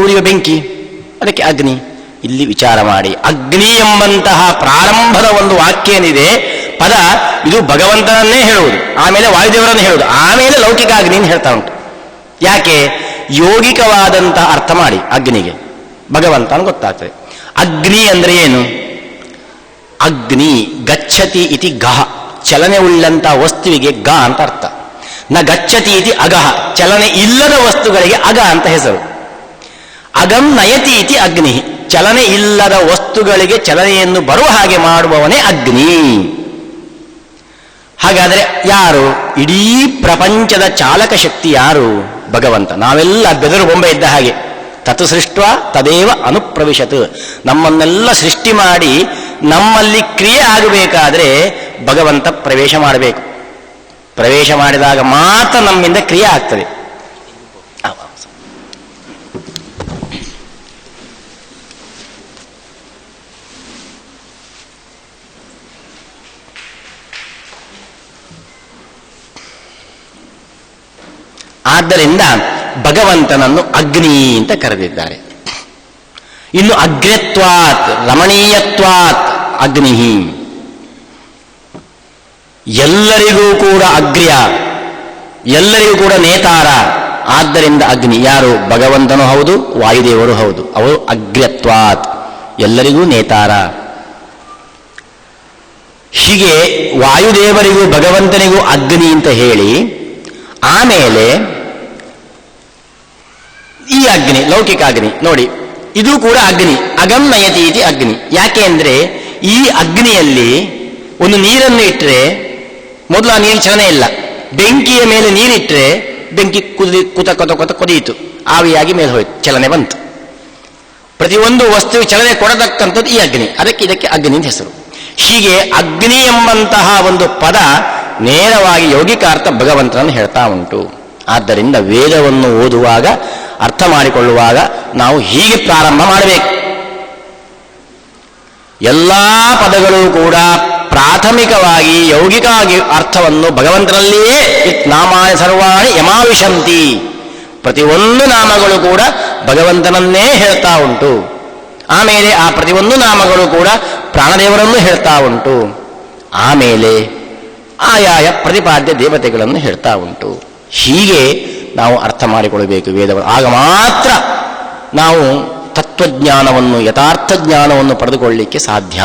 ಉರಿಯುವ ಬೆಂಕಿ, ಅದಕ್ಕೆ ಅಗ್ನಿ. ಇಲ್ಲಿ ವಿಚಾರ ಮಾಡಿ, ಅಗ್ನಿ ಎಂಬಂತಹ ಪ್ರಾರಂಭದ ಒಂದು ವಾಕ್ಯ ಏನಿದೆ ಪದ, ಇದು ಭಗವಂತನನ್ನೇ ಹೇಳುವುದು, ಆಮೇಲೆ ವಾಯುದೇವರನ್ನು ಹೇಳುವುದು, ಆಮೇಲೆ ಲೌಕಿಕ ಅಗ್ನಿಯನ್ನು ಹೇಳ್ತಾ ಉಂಟು. ಯಾಕೆ? ಯೋಗಿಕವಾದಂತಹ ಅರ್ಥ ಮಾಡಿ ಅಗ್ನಿಗೆ, ಭಗವಂತ ಅಂತ ಗೊತ್ತಾಗ್ತದೆ. ಅಗ್ನಿ ಅಂದ್ರೆ ಏನು? ಅಗ್ನಿ ಗಚ್ಚತಿ ಇತಿ ಗಹ, ಚಲನೆ ಉಳ್ಳಂತಹ ವಸ್ತುವಿಗೆ ಗ ಅಂತ ಅರ್ಥ. ನ ಗಚ್ಚತಿ ಇತಿ ಅಗಹ, ಚಲನೆ ಇಲ್ಲದ ವಸ್ತುಗಳಿಗೆ ಅಗ ಅಂತ ಹೆಸರು. ಅಗಂ ನಯತಿ ಇತಿ ಅಗ್ನಿ, ಚಲನೆ ಇಲ್ಲದ ವಸ್ತುಗಳಿಗೆ ಚಲನೆಯನ್ನು ಬರುವ ಹಾಗೆ ಮಾಡುವವನೇ ಅಗ್ನಿ. ಹಾಗಾದರೆ ಯಾರು? ಇಡೀ ಪ್ರಪಂಚದ ಚಾಲಕ ಶಕ್ತಿ ಯಾರು? ಭಗವಂತ. ನಾವೆಲ್ಲ ಬೆದರು ಬೊಂಬೆ ಇದ್ದ ಹಾಗೆ, ತತ್ ಸೃಷ್ಟ ತದೇವ ಅನುಪ್ರವಿಶತ್, ನಮ್ಮನ್ನೆಲ್ಲ ಸೃಷ್ಟಿ ಮಾಡಿ ನಮ್ಮಲ್ಲಿ ಕ್ರಿಯೆ ಆಗಬೇಕಾದ್ರೆ ಭಗವಂತ ಪ್ರವೇಶ ಮಾಡಬೇಕು. ಪ್ರವೇಶ ಮಾಡಿದಾಗ ಮಾತ್ರ ನಮ್ಮಿಂದ ಕ್ರಿಯೆ ಆಗ್ತದೆ. ಆದ್ದರಿಂದ ಭಗವಂತನನ್ನು ಅಗ್ನಿ ಅಂತ ಕರೆದಿದ್ದಾರೆ. ಇನ್ನು ಅಗ್ರ್ಯತ್ವಾತ್, ರಮಣೀಯತ್ವಾತ್ ಅಗ್ನಿ, ಎಲ್ಲರಿಗೂ ಕೂಡ ಅಗ್ರ್ಯ, ಎಲ್ಲರಿಗೂ ಕೂಡ ನೇತಾರ. ಆದ್ದರಿಂದ ಅಗ್ನಿ ಯಾರು? ಭಗವಂತನೂ ಹೌದು, ವಾಯುದೇವರು ಹೌದು. ಅವರು ಅಗ್ರ್ಯತ್ವಾತ್, ಎಲ್ಲರಿಗೂ ನೇತಾರ. ಹೀಗೆ ವಾಯುದೇವರಿಗೂ ಭಗವಂತನಿಗೂ ಅಗ್ನಿ ಅಂತ ಹೇಳಿ, ಆಮೇಲೆ ಈ ಅಗ್ನಿ ಲೌಕಿಕ ಅಗ್ನಿ ನೋಡಿ, ಇದು ಕೂಡ ಅಗ್ನಿ. ಅಗಂ ನಯತಿ ಇತಿ ಅಗ್ನಿ. ಯಾಕೆ ಅಂದ್ರೆ ಈ ಅಗ್ನಿಯಲ್ಲಿ ಒಂದು ನೀರನ್ನು ಇಟ್ಟರೆ ಮೊದಲು ಆ ನೀರು ಚಲನೆ ಇಲ್ಲ, ಬೆಂಕಿಯ ಮೇಲೆ ನೀರಿಟ್ಟರೆ ಬೆಂಕಿ ಕುತ ಕೊದೀತು, ಆವಿಯಾಗಿ ಮೇಲೆ ಹೋಯ್ತು, ಚಲನೆ ಬಂತು. ಪ್ರತಿಯೊಂದು ವಸ್ತು ಚಲನೆ ಕೊಡತಕ್ಕಂಥದ್ದು ಈ ಅಗ್ನಿ, ಅದಕ್ಕೆ ಇದಕ್ಕೆ ಅಗ್ನಿ ಅಂತ ಹೆಸರು. ಹೀಗೆ ಅಗ್ನಿ ಎಂಬಂತಹ ಒಂದು ಪದ ನೇರವಾಗಿ ಯೌಗಿಕಾರ್ಥ ಭಗವಂತನನ್ನು ಹೇಳ್ತಾ ಉಂಟು. ಆದ್ದರಿಂದ ವೇದವನ್ನು ಓದುವಾಗ, ಅರ್ಥ ಮಾಡಿಕೊಳ್ಳುವಾಗ ನಾವು ಹೀಗೆ ಪ್ರಾರಂಭ ಮಾಡಬೇಕು. ಎಲ್ಲ ಪದಗಳು ಕೂಡ ಪ್ರಾಥಮಿಕವಾಗಿ ಯೌಗಿಕ ಅರ್ಥವನ್ನು ಭಗವಂತನಲ್ಲಿಯೇ ನಾಮಾನಿ ಸರ್ವಾಣಿ ಯಮಾವಿಶಂತಿ, ಪ್ರತಿಯೊಂದು ನಾಮಗಳು ಕೂಡ ಭಗವಂತನನ್ನೇ ಹೇಳ್ತಾ ಉಂಟು. ಆಮೇಲೆ ಆ ಪ್ರತಿಯೊಂದು ನಾಮಗಳು ಕೂಡ ಪ್ರಾಣದೇವರನ್ನು ಹೇಳ್ತಾ ಉಂಟು. ಆಮೇಲೆ ಆಯಾಯ ಪ್ರತಿಪಾದ್ಯ ದೇವತೆಗಳನ್ನು ಹೇಳ್ತಾ ಉಂಟು. ಹೀಗೆ ನಾವು ಅರ್ಥ ಮಾಡಿಕೊಳ್ಳಬೇಕು ವೇದವನ್ನು. ಆಗ ಮಾತ್ರ ನಾವು ತತ್ವಜ್ಞಾನವನ್ನು, ಯಥಾರ್ಥ ಜ್ಞಾನವನ್ನು ಪಡೆದುಕೊಳ್ಳಲಿಕ್ಕೆ ಸಾಧ್ಯ.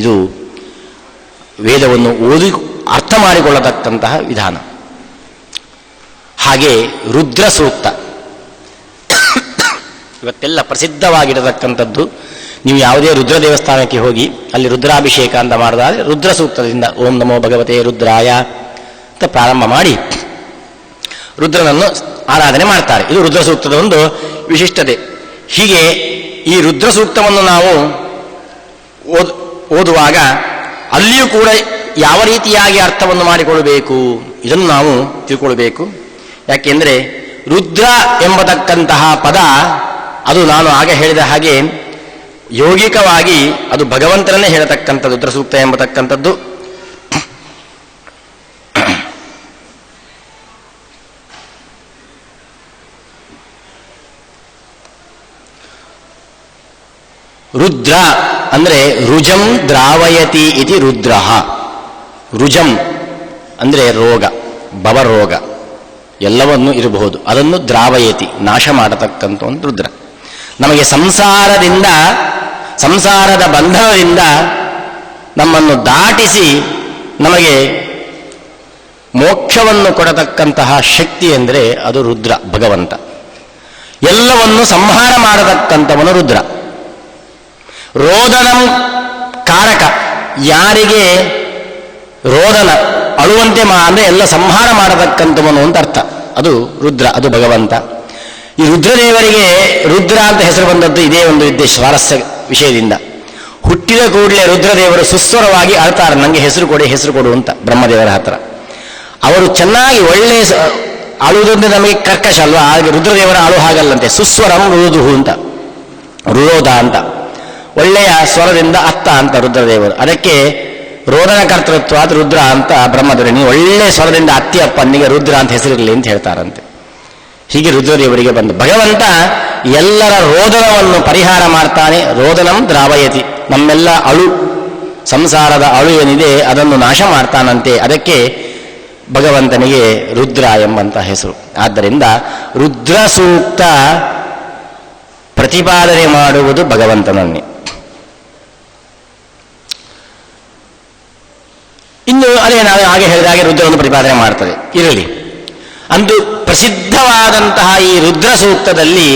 ಇದು ವೇದವನ್ನು ಓದಿ ಅರ್ಥ ಮಾಡಿಕೊಳ್ಳತಕ್ಕಂತಹ ವಿಧಾನ. ಹಾಗೆ ರುದ್ರ ಸೂಕ್ತ ಇವತ್ತೆಲ್ಲ ಪ್ರಸಿದ್ಧವಾಗಿರತಕ್ಕಂಥದ್ದು. ನೀವು ಯಾವುದೇ ರುದ್ರ ದೇವಸ್ಥಾನಕ್ಕೆ ಹೋಗಿ ಅಲ್ಲಿ ರುದ್ರಾಭಿಷೇಕ ಅಂತ ಮಾಡಿದಾದ್ರೆ ರುದ್ರ ಸೂಕ್ತದಿಂದ ಓಂ ನಮೋ ಭಗವತೆ ರುದ್ರಾಯ ಅಂತ ಪ್ರಾರಂಭ ಮಾಡಿ ರುದ್ರನನ್ನು ಆರಾಧನೆ ಮಾಡ್ತಾರೆ. ಇದು ರುದ್ರ ಸೂಕ್ತದ ಒಂದು ವಿಶಿಷ್ಟತೆ. ಹೀಗೆ ಈ ರುದ್ರ ಸೂಕ್ತವನ್ನು ನಾವು ಓದುವಾಗ ಅಲ್ಲಿಯೂ ಕೂಡ ಯಾವ ರೀತಿಯಾಗಿ ಅರ್ಥವನ್ನು ಮಾಡಿಕೊಳ್ಳಬೇಕು ಇದನ್ನು ನಾವು ತಿಳ್ಕೊಳ್ಬೇಕು. ಯಾಕೆಂದರೆ ರುದ್ರ ಎಂಬತಕ್ಕಂತಹ ಪದ ಅದು ನಾನು ಆಗ ಹೇಳಿದ ಹಾಗೆ ಯೌಗಿಕವಾಗಿ ಅದು ಭಗವಂತನನ್ನೇ ಹೇಳತಕ್ಕಂಥದ್ದು. ರುದ್ರ ಸೂಕ್ತ ಎಂಬತಕ್ಕಂಥದ್ದು ರುದ್ರ ಅಂದರೆ ರುಜಂ ದ್ರಾವಯತಿ ಇತಿ ರುದ್ರ. ರುಜಂ ಅಂದರೆ ರೋಗ, ಭವರೋಗ ಎಲ್ಲವನ್ನೂ ಇರಬಹುದು, ಅದನ್ನು ದ್ರಾವಯತಿ ನಾಶ ಮಾಡತಕ್ಕಂಥ ಒಂದು ರುದ್ರ. ನಮಗೆ ಸಂಸಾರದ ಬಂಧನದಿಂದ ನಮ್ಮನ್ನು ದಾಟಿಸಿ ನಮಗೆ ಮೋಕ್ಷವನ್ನು ಕೊಡತಕ್ಕಂತಹ ಶಕ್ತಿ ಎಂದರೆ ಅದು ರುದ್ರ, ಭಗವಂತ. ಎಲ್ಲವನ್ನು ಸಂಹಾರ ಮಾಡತಕ್ಕಂಥವನು ರುದ್ರ. ರೋದನಂ ಕಾರಕ, ಯಾರಿಗೆ ರೋದನ ಅಳುವಂತೆ ಅಂದರೆ ಎಲ್ಲ ಸಂಹಾರ ಮಾಡತಕ್ಕಂಥವನು ಅಂತ ಅರ್ಥ. ಅದು ರುದ್ರ, ಅದು ಭಗವಂತ. ಈ ರುದ್ರದೇವರಿಗೆ ರುದ್ರ ಅಂತ ಹೆಸರು ಬಂದದ್ದು ಇದೇ ಒಂದು ಸ್ವಾರಸ್ಯ ವಿಷಯದಿಂದ. ಹುಟ್ಟಿದ ಕೂಡಲೇ ರುದ್ರದೇವರು ಸುಸ್ವರವಾಗಿ ಅಳ್ತಾರೆ, ನನಗೆ ಹೆಸರು ಕೊಡು ಅಂತ ಬ್ರಹ್ಮದೇವರ ಹತ್ರ. ಅವರು ಚೆನ್ನಾಗಿ ಒಳ್ಳೆಯ ಅಳುವುದಂದ್ರೆ ನಮಗೆ ಕರ್ಕಶ ಅಲ್ವಾ, ಹಾಗೆ ರುದ್ರದೇವರ ಅಳು ಹಾಗಲ್ಲಂತೆ. ಸುಸ್ವರಂ ರುದುಹು ಅಂತ, ರುರೋಧ ಅಂತ, ಒಳ್ಳೆಯ ಸ್ವರದಿಂದ ಅತ್ತ ಅಂತ ರುದ್ರದೇವರು. ಅದಕ್ಕೆ ರೋದನ ಕರ್ತೃತ್ವ ಅದು ರುದ್ರ ಅಂತ ಬ್ರಹ್ಮದೇವರು. ನೀವು ಒಳ್ಳೆಯ ಸ್ವರದಿಂದ ಅತ್ತಿ ಅಪ್ಪನಿಗೆ ರುದ್ರ ಅಂತ ಹೆಸರಿರಲಿ ಅಂತ ಹೇಳ್ತಾರಂತೆ. ಹೀಗೆ ರುದ್ರದೇವರಿಗೆ ಬಂದು ಭಗವಂತ ಎಲ್ಲರ ರೋದನವನ್ನು ಪರಿಹಾರ ಮಾಡ್ತಾನೆ. ರೋದನಂ ದ್ರಾವಯತಿ, ನಮ್ಮೆಲ್ಲ ಅಳು, ಸಂಸಾರದ ಅಳು ಏನಿದೆ ಅದನ್ನು ನಾಶ ಮಾಡ್ತಾನಂತೆ. ಅದಕ್ಕೆ ಭಗವಂತನಿಗೆ ರುದ್ರ ಎಂಬಂತ ಹೆಸರು. ಆದ್ದರಿಂದ ರುದ್ರ ಸೂಕ್ತ ಪ್ರತಿಪಾದನೆ ಮಾಡುವುದು ಭಗವಂತನನ್ನೇ. ಇನ್ನು ಅದೇ ನಾವು ಹಾಗೆ ಹೇಳಿದ ಹಾಗೆ ರುದ್ರವನ್ನು ಪ್ರತಿಪಾದನೆ ಮಾಡ್ತದೆ. ಇರಲಿ, ಅಂದು ಪ್ರಸಿದ್ಧವಾದಂತಹ ಈ ರುದ್ರ ಸೂಕ್ತದಲ್ಲಿ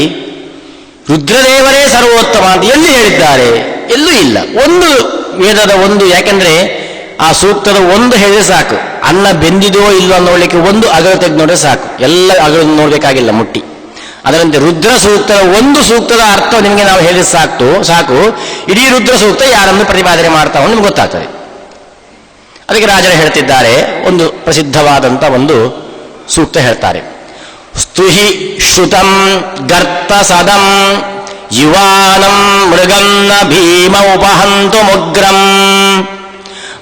ರುದ್ರದೇವರೇ ಸರ್ವೋತ್ತಮ ಅಂತ ಎಲ್ಲಿ ಹೇಳಿದ್ದಾರೆ? ಎಲ್ಲೂ ಇಲ್ಲ. ಒಂದು ವೇದದ ಒಂದು, ಯಾಕೆಂದ್ರೆ ಆ ಸೂಕ್ತದ ಒಂದು ಹೇಳಿದ್ರೆ ಸಾಕು, ಅನ್ನ ಬೆಂದಿದೋ ಇಲ್ಲೋ ನೋಡ್ಲಿಕ್ಕೆ ಒಂದು ಅಗಲು ತೆಗೆದು ನೋಡಿದ್ರೆ ಸಾಕು, ಎಲ್ಲ ಅಗಲು ನೋಡ್ಬೇಕಾಗಿಲ್ಲ ಮುಟ್ಟಿ. ಅದರಂತೆ ರುದ್ರ ಸೂಕ್ತದ ಒಂದು ಸೂಕ್ತದ ಅರ್ಥ ನಿಮಗೆ ನಾವು ಹೇಳಿದ್ರೆ ಸಾಕು, ಇಡೀ ರುದ್ರ ಸೂಕ್ತ ಯಾರನ್ನು ಪ್ರತಿಪಾದನೆ ಮಾಡ್ತಾವ ನಿಮ್ಗೆ ಗೊತ್ತಾಗ್ತದೆ. ಅದಕ್ಕೆ ರಾಜರು ಹೇಳ್ತಿದ್ದಾರೆ, ಒಂದು ಪ್ರಸಿದ್ಧವಾದಂಥ ಒಂದು ಸೂಕ್ತ ಹೇಳ್ತಾರೆ. ಸ್ತುಹಿ ಶ್ರುತಂ ಗರ್ತ ಸದಂ ಯುವಾನಂ ಮೃಗಂ ನ ಭೀಮ ಉಪಹಂತು ಮುಗ್ರಂ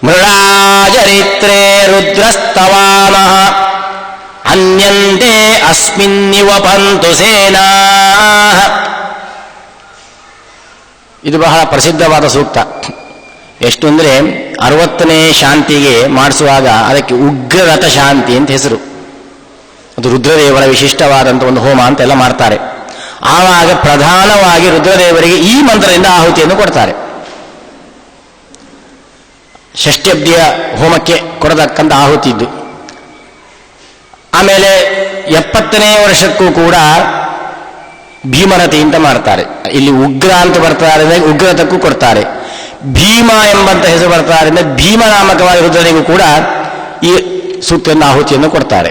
ಮೃಳಾಚರಿತ್ರೇ ರುದ್ರಸ್ತವಾನಃ ಅನ್ಯಂತೆ ಅಸ್ಮಿನ್ನಿವ ಪಂತು ಸೇನಾ. ಇದು ಬಹಳ ಪ್ರಸಿದ್ಧವಾದ ಸೂಕ್ತ. ಎಷ್ಟು ಅಂದರೆ 60ನೇ ಶಾಂತಿಗೆ ಮಾಡಿಸುವಾಗ ಅದಕ್ಕೆ ಉಗ್ರರಥ ಶಾಂತಿ ಅಂತ ಹೆಸರು. ಅದು ರುದ್ರದೇವರ ವಿಶಿಷ್ಟವಾದಂಥ ಒಂದು ಹೋಮ ಅಂತೆಲ್ಲ ಮಾಡ್ತಾರೆ. ಆವಾಗ ಪ್ರಧಾನವಾಗಿ ರುದ್ರದೇವರಿಗೆ ಈ ಮಂತ್ರದಿಂದ ಆಹುತಿಯನ್ನು ಕೊಡ್ತಾರೆ. ಷಷ್ಠ್ಯಬ್ದಿಯ ಹೋಮಕ್ಕೆ ಕೊಡತಕ್ಕಂಥ ಆಹುತಿದ್ದು. ಆಮೇಲೆ 70ನೇ ವರ್ಷಕ್ಕೂ ಕೂಡ ಭೀಮರತಿ ಅಂತ ಮಾಡ್ತಾರೆ. ಇಲ್ಲಿ ಉಗ್ರ ಅಂತ ಬರ್ತಾರೆ, ಉಗ್ರತಕ್ಕೂ ಕೊಡ್ತಾರೆ. ಭೀಮ ಎಂಬಂತ ಹೆಸರು ಬರ್ತಾರೆ, ಭೀಮನಾಮಕವಾಗಿ ರುದ್ರನಿಗೂ ಕೂಡ ಈ ಸೂಕ್ತದ ಆಹುತಿಯನ್ನು ಕೊಡ್ತಾರೆ.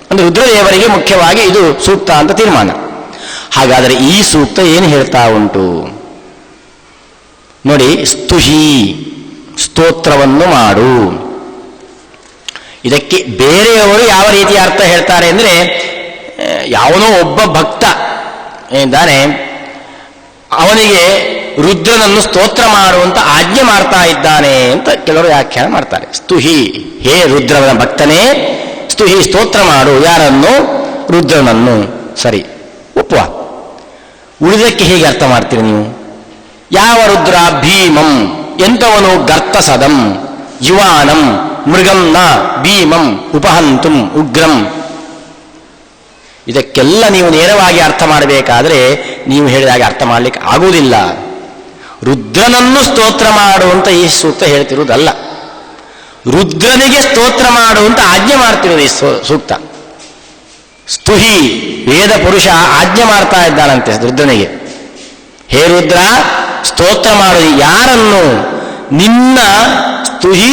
ಅಂದ್ರೆ ರುದ್ರದೇವರಿಗೆ ಮುಖ್ಯವಾಗಿ ಇದು ಸೂಕ್ತ ಅಂತ ತೀರ್ಮಾನ. ಹಾಗಾದರೆ ಈ ಸೂಕ್ತ ಏನು ಹೇಳ್ತಾ ಉಂಟು ನೋಡಿ. ಸ್ತುಹಿ, ಸ್ತೋತ್ರವನ್ನು ಮಾಡು. ಇದಕ್ಕೆ ಬೇರೆಯವರು ಯಾವ ರೀತಿಯ ಅರ್ಥ ಹೇಳ್ತಾರೆ ಅಂದರೆ, ಯಾವನೋ ಒಬ್ಬ ಭಕ್ತ ಏನಿದ್ದಾನೆ ಅವನಿಗೆ ರುದ್ರನನ್ನು ಸ್ತೋತ್ರ ಮಾಡುವಂತ ಆಜ್ಞೆ ಮಾಡ್ತಾ ಇದ್ದಾನೆ ಅಂತ ಕೆಲವರು ವ್ಯಾಖ್ಯಾನ ಮಾಡ್ತಾರೆ. ಸ್ತುಹಿ, ಹೇ ರುದ್ರನ ಭಕ್ತನೇ ಸ್ತುಹಿ, ಸ್ತೋತ್ರ ಮಾಡು. ಯಾರನ್ನು? ರುದ್ರನನ್ನು. ಸರಿ, ಒಪ್ಪುವ. ಉಳಿದಕ್ಕೆ ಹೇಗೆ ಅರ್ಥ ಮಾಡ್ತೀರಿ ನೀವು? ಯಾವ ರುದ್ರ? ಭೀಮಂ, ಎಂಥವನು? ಗರ್ತಸದಂ ಯುವಾನಂ ಮೃಗಂ ನ ಭೀಮಂ ಉಪಹಂತುಂ ಉಗ್ರಂ. ಇದಕ್ಕೆಲ್ಲ ನೀವು ನೇರವಾಗಿ ಅರ್ಥ ಮಾಡಬೇಕಾದ್ರೆ ನೀವು ಹೇಳಿದಾಗ ಅರ್ಥ ಮಾಡಲಿಕ್ಕೆ ಆಗುವುದಿಲ್ಲ. ರುದ್ರನನ್ನು ಸ್ತೋತ್ರ ಮಾಡುವಂತ ಈ ಸೂಕ್ತ ಹೇಳ್ತಿರುವುದಲ್ಲ, ರುದ್ರನಿಗೆ ಸ್ತೋತ್ರ ಮಾಡುವಂತ ಆಜ್ಞೆ ಮಾಡ್ತಿರೋದು ಈ ಸೂಕ್ತ. ಸ್ತುಹಿ, ವೇದ ಪುರುಷ ಆಜ್ಞೆ ಮಾಡ್ತಾ ಇದ್ದಾನಂತೆ ರುದ್ರನಿಗೆ. ಹೇ ರುದ್ರ, ಸ್ತೋತ್ರ ಮಾಡು. ಯಾರನ್ನು? ನಿನ್ನ ಸ್ತುಹಿ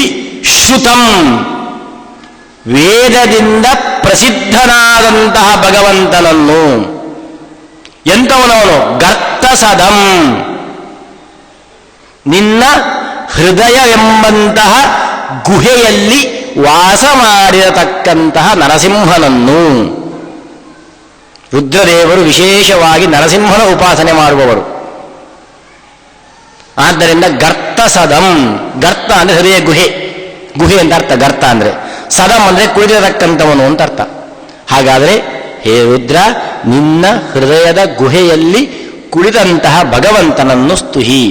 ಶ್ರುತಂ, ವೇದದಿಂದ ಪ್ರಸಿದ್ಧನಾದಂತಹ ಭಗವಂತನನ್ನು. ಎಂಥವನವನು? ಗರ್ತಸದಂ, ನಿನ್ನ ಹೃದಯ ಎಂಬಂತಹ ಗುಹೆಯಲ್ಲಿ ವಾಸ ಮಾಡಿರತಕ್ಕಂತಹ ನರಸಿಂಹನನ್ನು. ರುದ್ರದೇವರು ವಿಶೇಷವಾಗಿ ನರಸಿಂಹನ ಉಪಾಸನೆ ಮಾಡುವವರು. ಆದ್ದರಿಂದ ಗರ್ತಸದಂ, ಗರ್ತ ಅಂದ್ರೆ ಹೃದಯ ಗುಹೆ, ಗುಹೆ ಅಂತ ಅರ್ಥ. ಗರ್ತ ಅಂದ್ರೆ ಸದಂ ಅಂದ್ರೆ ಕುಳಿದಿರತಕ್ಕಂಥವನು ಅಂತ ಅರ್ಥ. ಹಾಗಾದರೆ ಹೇ ರುದ್ರ, ನಿನ್ನ ಹೃದಯದ ಗುಹೆಯಲ್ಲಿ ಕುಳಿತಂತಹ ಭಗವಂತನನ್ನು ಸ್ತುಹಿ.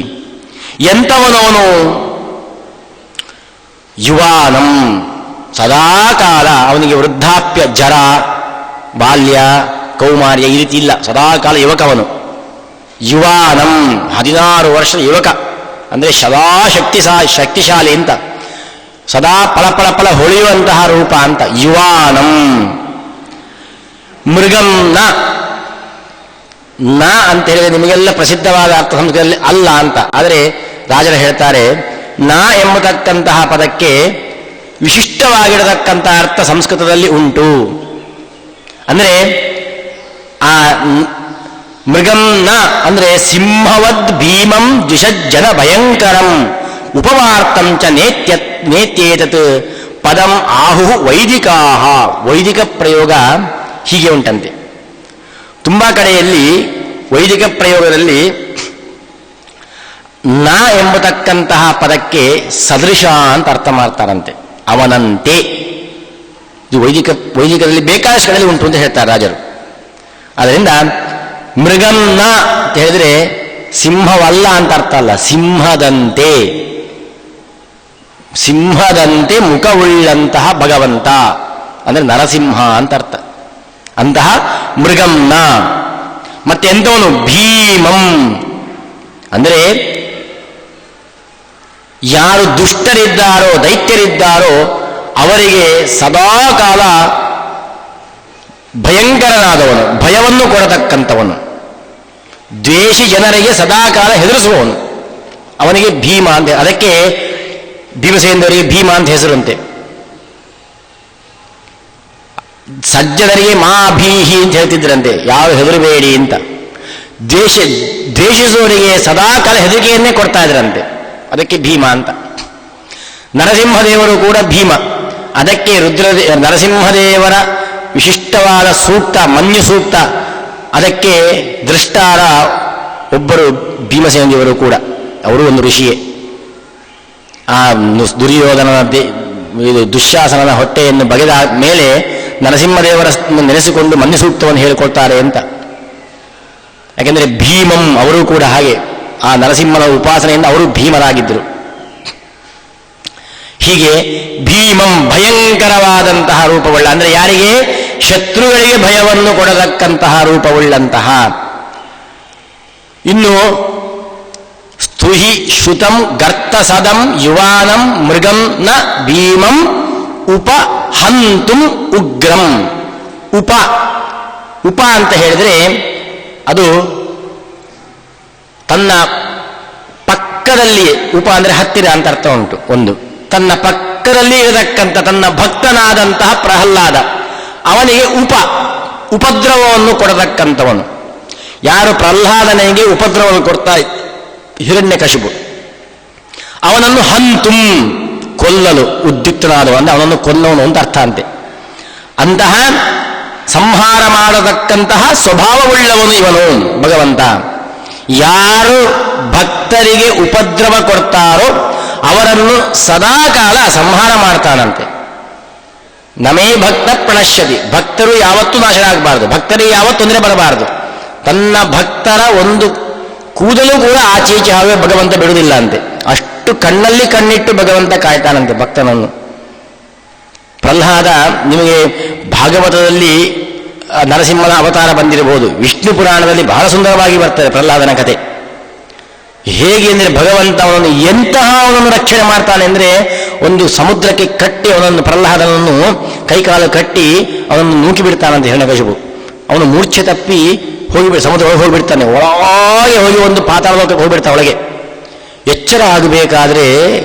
ಎಂಥವನವನು? ಯುವಾನಂ, ಸದಾಕಾಲ ಅವನಿಗೆ ವೃದ್ಧಾಪ್ಯ, ಜರ, ಬಾಲ್ಯ, ಕೌಮಾರ್ಯ ಈ ರೀತಿ ಇಲ್ಲ, ಸದಾಕಾಲ ಯುವಕವನು. ಯುವಾನಂ, 16 ವರ್ಷದ ಯುವಕ ಅಂದರೆ ಸದಾ ಶಕ್ತಿಶಾಲಿ ಅಂತ, ಸದಾ ಫಳ ಹೊಳೆಯುವಂತಹ ರೂಪ ಅಂತ. ಯುವಾನಂ. ಮೃಗಂ ನ ಅಂತ ಹೇಳಿದ್ರೆ ನಿಮಗೆಲ್ಲ ಪ್ರಸಿದ್ಧವಾದ ಅರ್ಥ ಸಂಸ್ಕೃತದಲ್ಲಿ ಅಲ್ಲ ಅಂತ. ಆದರೆ ರಾಜರು ಹೇಳ್ತಾರೆ, ನ ಎಂಬತಕ್ಕಂತಹ ಪದಕ್ಕೆ ವಿಶಿಷ್ಟವಾಗಿರತಕ್ಕಂತಹ ಅರ್ಥ ಸಂಸ್ಕೃತದಲ್ಲಿ ಉಂಟು. ಅಂದರೆ ಆ ಮೃಗಂ ನ ಅಂದ್ರೆ ಸಿಂಹವದ್ ಭೀಮಂ ದ್ವಿಷಜ್ಜನ ಭಯಂಕರಂ ಉಪವಾರ್ತಂ ಚ ನೇತ್ಯೇತತ್ ಪದಂ ಆಹು ವೈದಿಕಾಹ. ವೈದಿಕ ಪ್ರಯೋಗ ಹೀಗೆ ಉಂಟಂತೆ. ತುಂಬ ಕಡೆಯಲ್ಲಿ ವೈದಿಕ ಪ್ರಯೋಗದಲ್ಲಿ ನ ಎಂಬತಕ್ಕಂತಹ ಪದಕ್ಕೆ ಸದೃಶ ಅಂತ ಅರ್ಥ ಮಾಡ್ತಾರಂತೆ, ಅವನಂತೆ. ಇದು ವೈದಿಕದಲ್ಲಿ ಬೇಕಾದಷ್ಟು ಕಡೆಯಲ್ಲಿ ಉಂಟು ಅಂತ ಹೇಳ್ತಾರೆ ರಾಜರು. ಅದರಿಂದ ಮೃಗಂನ ಅಂತ ಹೇಳಿದ್ರೆ ಸಿಂಹವಲ್ಲ ಅಂತ ಅರ್ಥ ಅಲ್ಲ, ಸಿಂಹದಂತೆ, ಸಿಂಹದಂತೆ ಮುಖವುಳ್ಳಂತಹ ಭಗವಂತ ಅಂದ್ರೆ ನರಸಿಂಹ ಅಂತ ಅರ್ಥ. ಅಂತಹ ಮೃಗಂನ. ಮತ್ತೆ ಎಂತವನು? ಭೀಮಂ ಅಂದ್ರೆ ಯಾರು ದುಷ್ಟರಿದ್ದಾರೋ ದೈತ್ಯರಿದ್ದಾರೋ ಅವರಿಗೆ ಸದಾಕಾಲ ಭಯಂಕರನಾದವನು, ಭಯವನ್ನು ಕೊಡತಕ್ಕಂಥವನು, ದ್ವೇಷಿ ಜನರಿಗೆ ಸದಾಕಾಲ ಹೆದರಿಸುವವನು, ಅವನಿಗೆ ಭೀಮ ಅಂತ. ಅದಕ್ಕೆ ಭೀಮಸೇನರಿಗೆ ಭೀಮ ಅಂತ ಹೆಸರಂತೆ. ಸಜ್ಜನರಿಗೆ ಮಾ ಭೀಹಿ ಅಂತ ಹೇಳ್ತಿದ್ರಂತೆ, ಯಾರು ಹೆದರಬೇಡಿ ಅಂತ. ದ್ವೇಷಿಸುವವರಿಗೆ ಸದಾಕಾಲ ಹೆದರಿಕೆಯನ್ನೇ ಕೊಡ್ತಾ ಇದ್ರಂತೆ, ಅದಕ್ಕೆ ಭೀಮ ಅಂತ. ನರಸಿಂಹದೇವರು ಕೂಡ ಭೀಮ. ಅದಕ್ಕೆ ನರಸಿಂಹದೇವರ ವಿಶಿಷ್ಟವಾದ ಸೂಕ್ತ ಮನ್ಯು ಸೂಕ್ತ, ಅದಕ್ಕೆ ದೃಷ್ಟಾರ ಒಬ್ಬರು ಭೀಮಸೇನದೇವರು ಕೂಡ, ಅವರು ಒಂದು ಋಷಿಯೇ. ಆ ದುರ್ಯೋಧನನ ದುಶ್ಯಾಸನನ ಹೊಟ್ಟೆಯನ್ನು ಬಗೆದ ಮೇಲೆ ನರಸಿಂಹದೇವರ ನೆನೆಸಿಕೊಂಡು ಮನ್ಯು ಸೂಕ್ತವನ್ನು ಹೇಳಿಕೊಳ್ತಾರೆ ಅಂತ. ಯಾಕೆಂದರೆ ಭೀಮಂ ಅವರು ಕೂಡ ಹಾಗೆ, ಆ ನರಸಿಂಹನ ಉಪಾಸನೆಯಿಂದ ಅವರು ಭೀಮರಾಗಿದ್ದರು. ಹೀಗೆ ಭೀಮಂ ಭಯಂಕರವಾದಂತಹ ರೂಪವುಳ್ಳ, ಅಂದರೆ ಯಾರಿಗೆ? ಶತ್ರುಗಳಿಗೆ ಭಯವನ್ನು ಕೊಡತಕ್ಕಂತಹ ರೂಪವುಳ್ಳಂತಹ. ಇನ್ನು ಸ್ತುಹಿ ಶ್ರುತಂ ಗರ್ತಸದಂ ಯುವಾನಂ ಮೃಗಂ ನ ಭೀಮಂ ಉಪಹಂತುಂ ಉಗ್ರಂ. ಉಪ ಅಂತ ಹೇಳಿದ್ರೆ ಅದು ತನ್ನ ಪಕ್ಕದಲ್ಲಿ, ಉಪ ಅಂದರೆ ಹತ್ತಿರ ಅಂತ ಅರ್ಥ ಉಂಟು. ಒಂದು ತನ್ನ ಪಕ್ಕದಲ್ಲಿ ಇರತಕ್ಕಂಥ ತನ್ನ ಭಕ್ತನಾದಂತಹ ಪ್ರಹ್ಲಾದ, ಅವನಿಗೆ ಉಪದ್ರವವನ್ನು ಕೊಡತಕ್ಕಂಥವನು. ಯಾರು ಪ್ರಹ್ಲಾದನಿಗೆ ಉಪದ್ರವವನ್ನು ಕೊಡ್ತಾ ಹಿರಣ್ಯಕಶಿಪು, ಅವನನ್ನು ಹಂತುಂ ಕೊಲ್ಲಲು ಉದ್ಯುಕ್ತನಾದವ, ಅಂದರೆ ಅವನನ್ನು ಕೊಲ್ಲವನು ಅಂತ ಅರ್ಥ ಅಂತೆ. ಅಂತಹ ಸಂಹಾರ ಮಾಡತಕ್ಕಂತಹ ಸ್ವಭಾವವುಳ್ಳವನು ಇವನು ಭಗವಂತ. ಯಾರು ಭಕ್ತರಿಗೆ ಉಪದ್ರವ ಕೊಡ್ತಾರೋ ಅವರನ್ನು ಸದಾಕಾಲ ಸಂಹಾರ ಮಾಡ್ತಾನಂತೆ. ನಮೇ ಭಕ್ತ ಪ್ರಣಶ್ಯತಿ, ಭಕ್ತರು ಯಾವತ್ತೂ ನಾಶನಾಗಬಾರದು, ಭಕ್ತರಿಗೆ ಯಾವತ್ತು ತೊಂದರೆ ಬರಬಾರದು. ತನ್ನ ಭಕ್ತರ ಒಂದು ಕೂದಲು ಕೂಡ ಆಚೀಚೆ ಹಾಗೆ ಭಗವಂತ ಬಿಡುವುದಿಲ್ಲ ಅಂತೆ. ಅಷ್ಟು ಕಣ್ಣಲ್ಲಿ ಕಣ್ಣಿಟ್ಟು ಭಗವಂತ ಕಾಯ್ತಾನಂತೆ ಭಕ್ತನನ್ನು. ಪ್ರಹ್ಲಾದ, ನಿಮಗೆ ಭಾಗವತದಲ್ಲಿ ನರಸಿಂಹನ ಅವತಾರ ಬಂದಿರಬಹುದು, ವಿಷ್ಣು ಪುರಾಣದಲ್ಲಿ ಬಹಳ ಸುಂದರವಾಗಿ ಬರ್ತದೆ ಪ್ರಹ್ಲಾದನ ಕಥೆ. ಹೇಗೆ ಅಂದರೆ ಭಗವಂತ ಅವನನ್ನು ಎಂತಹ ಅವನನ್ನು ರಕ್ಷಣೆ ಮಾಡ್ತಾನೆ ಅಂದರೆ, ಒಂದು ಸಮುದ್ರಕ್ಕೆ ಕಟ್ಟಿ ಅವನನ್ನು, ಪ್ರಹ್ಲಾದನನ್ನು ಕೈಕಾಲು ಕಟ್ಟಿ ಅವನನ್ನು ನೂಕಿ ಬಿಡ್ತಾನಂತೆ ಹಿರಣ್ಯಕಶಿಪು. ಅವನು ಮೂರ್ಛೆ ತಪ್ಪಿ ಸಮುದ್ರ ಒಳಗೆ ಹೋಗಿಬಿಡ್ತಾನೆ, ಒಳಗೆ ಹೋಗಿ ಒಂದು ಪಾತಾಳಕ್ಕೆ ಹೋಗಿಬಿಡ್ತಾನೆ ಒಳಗೆ. ಎಚ್ಚರ ಆಗಬೇಕಾದ್ರೆ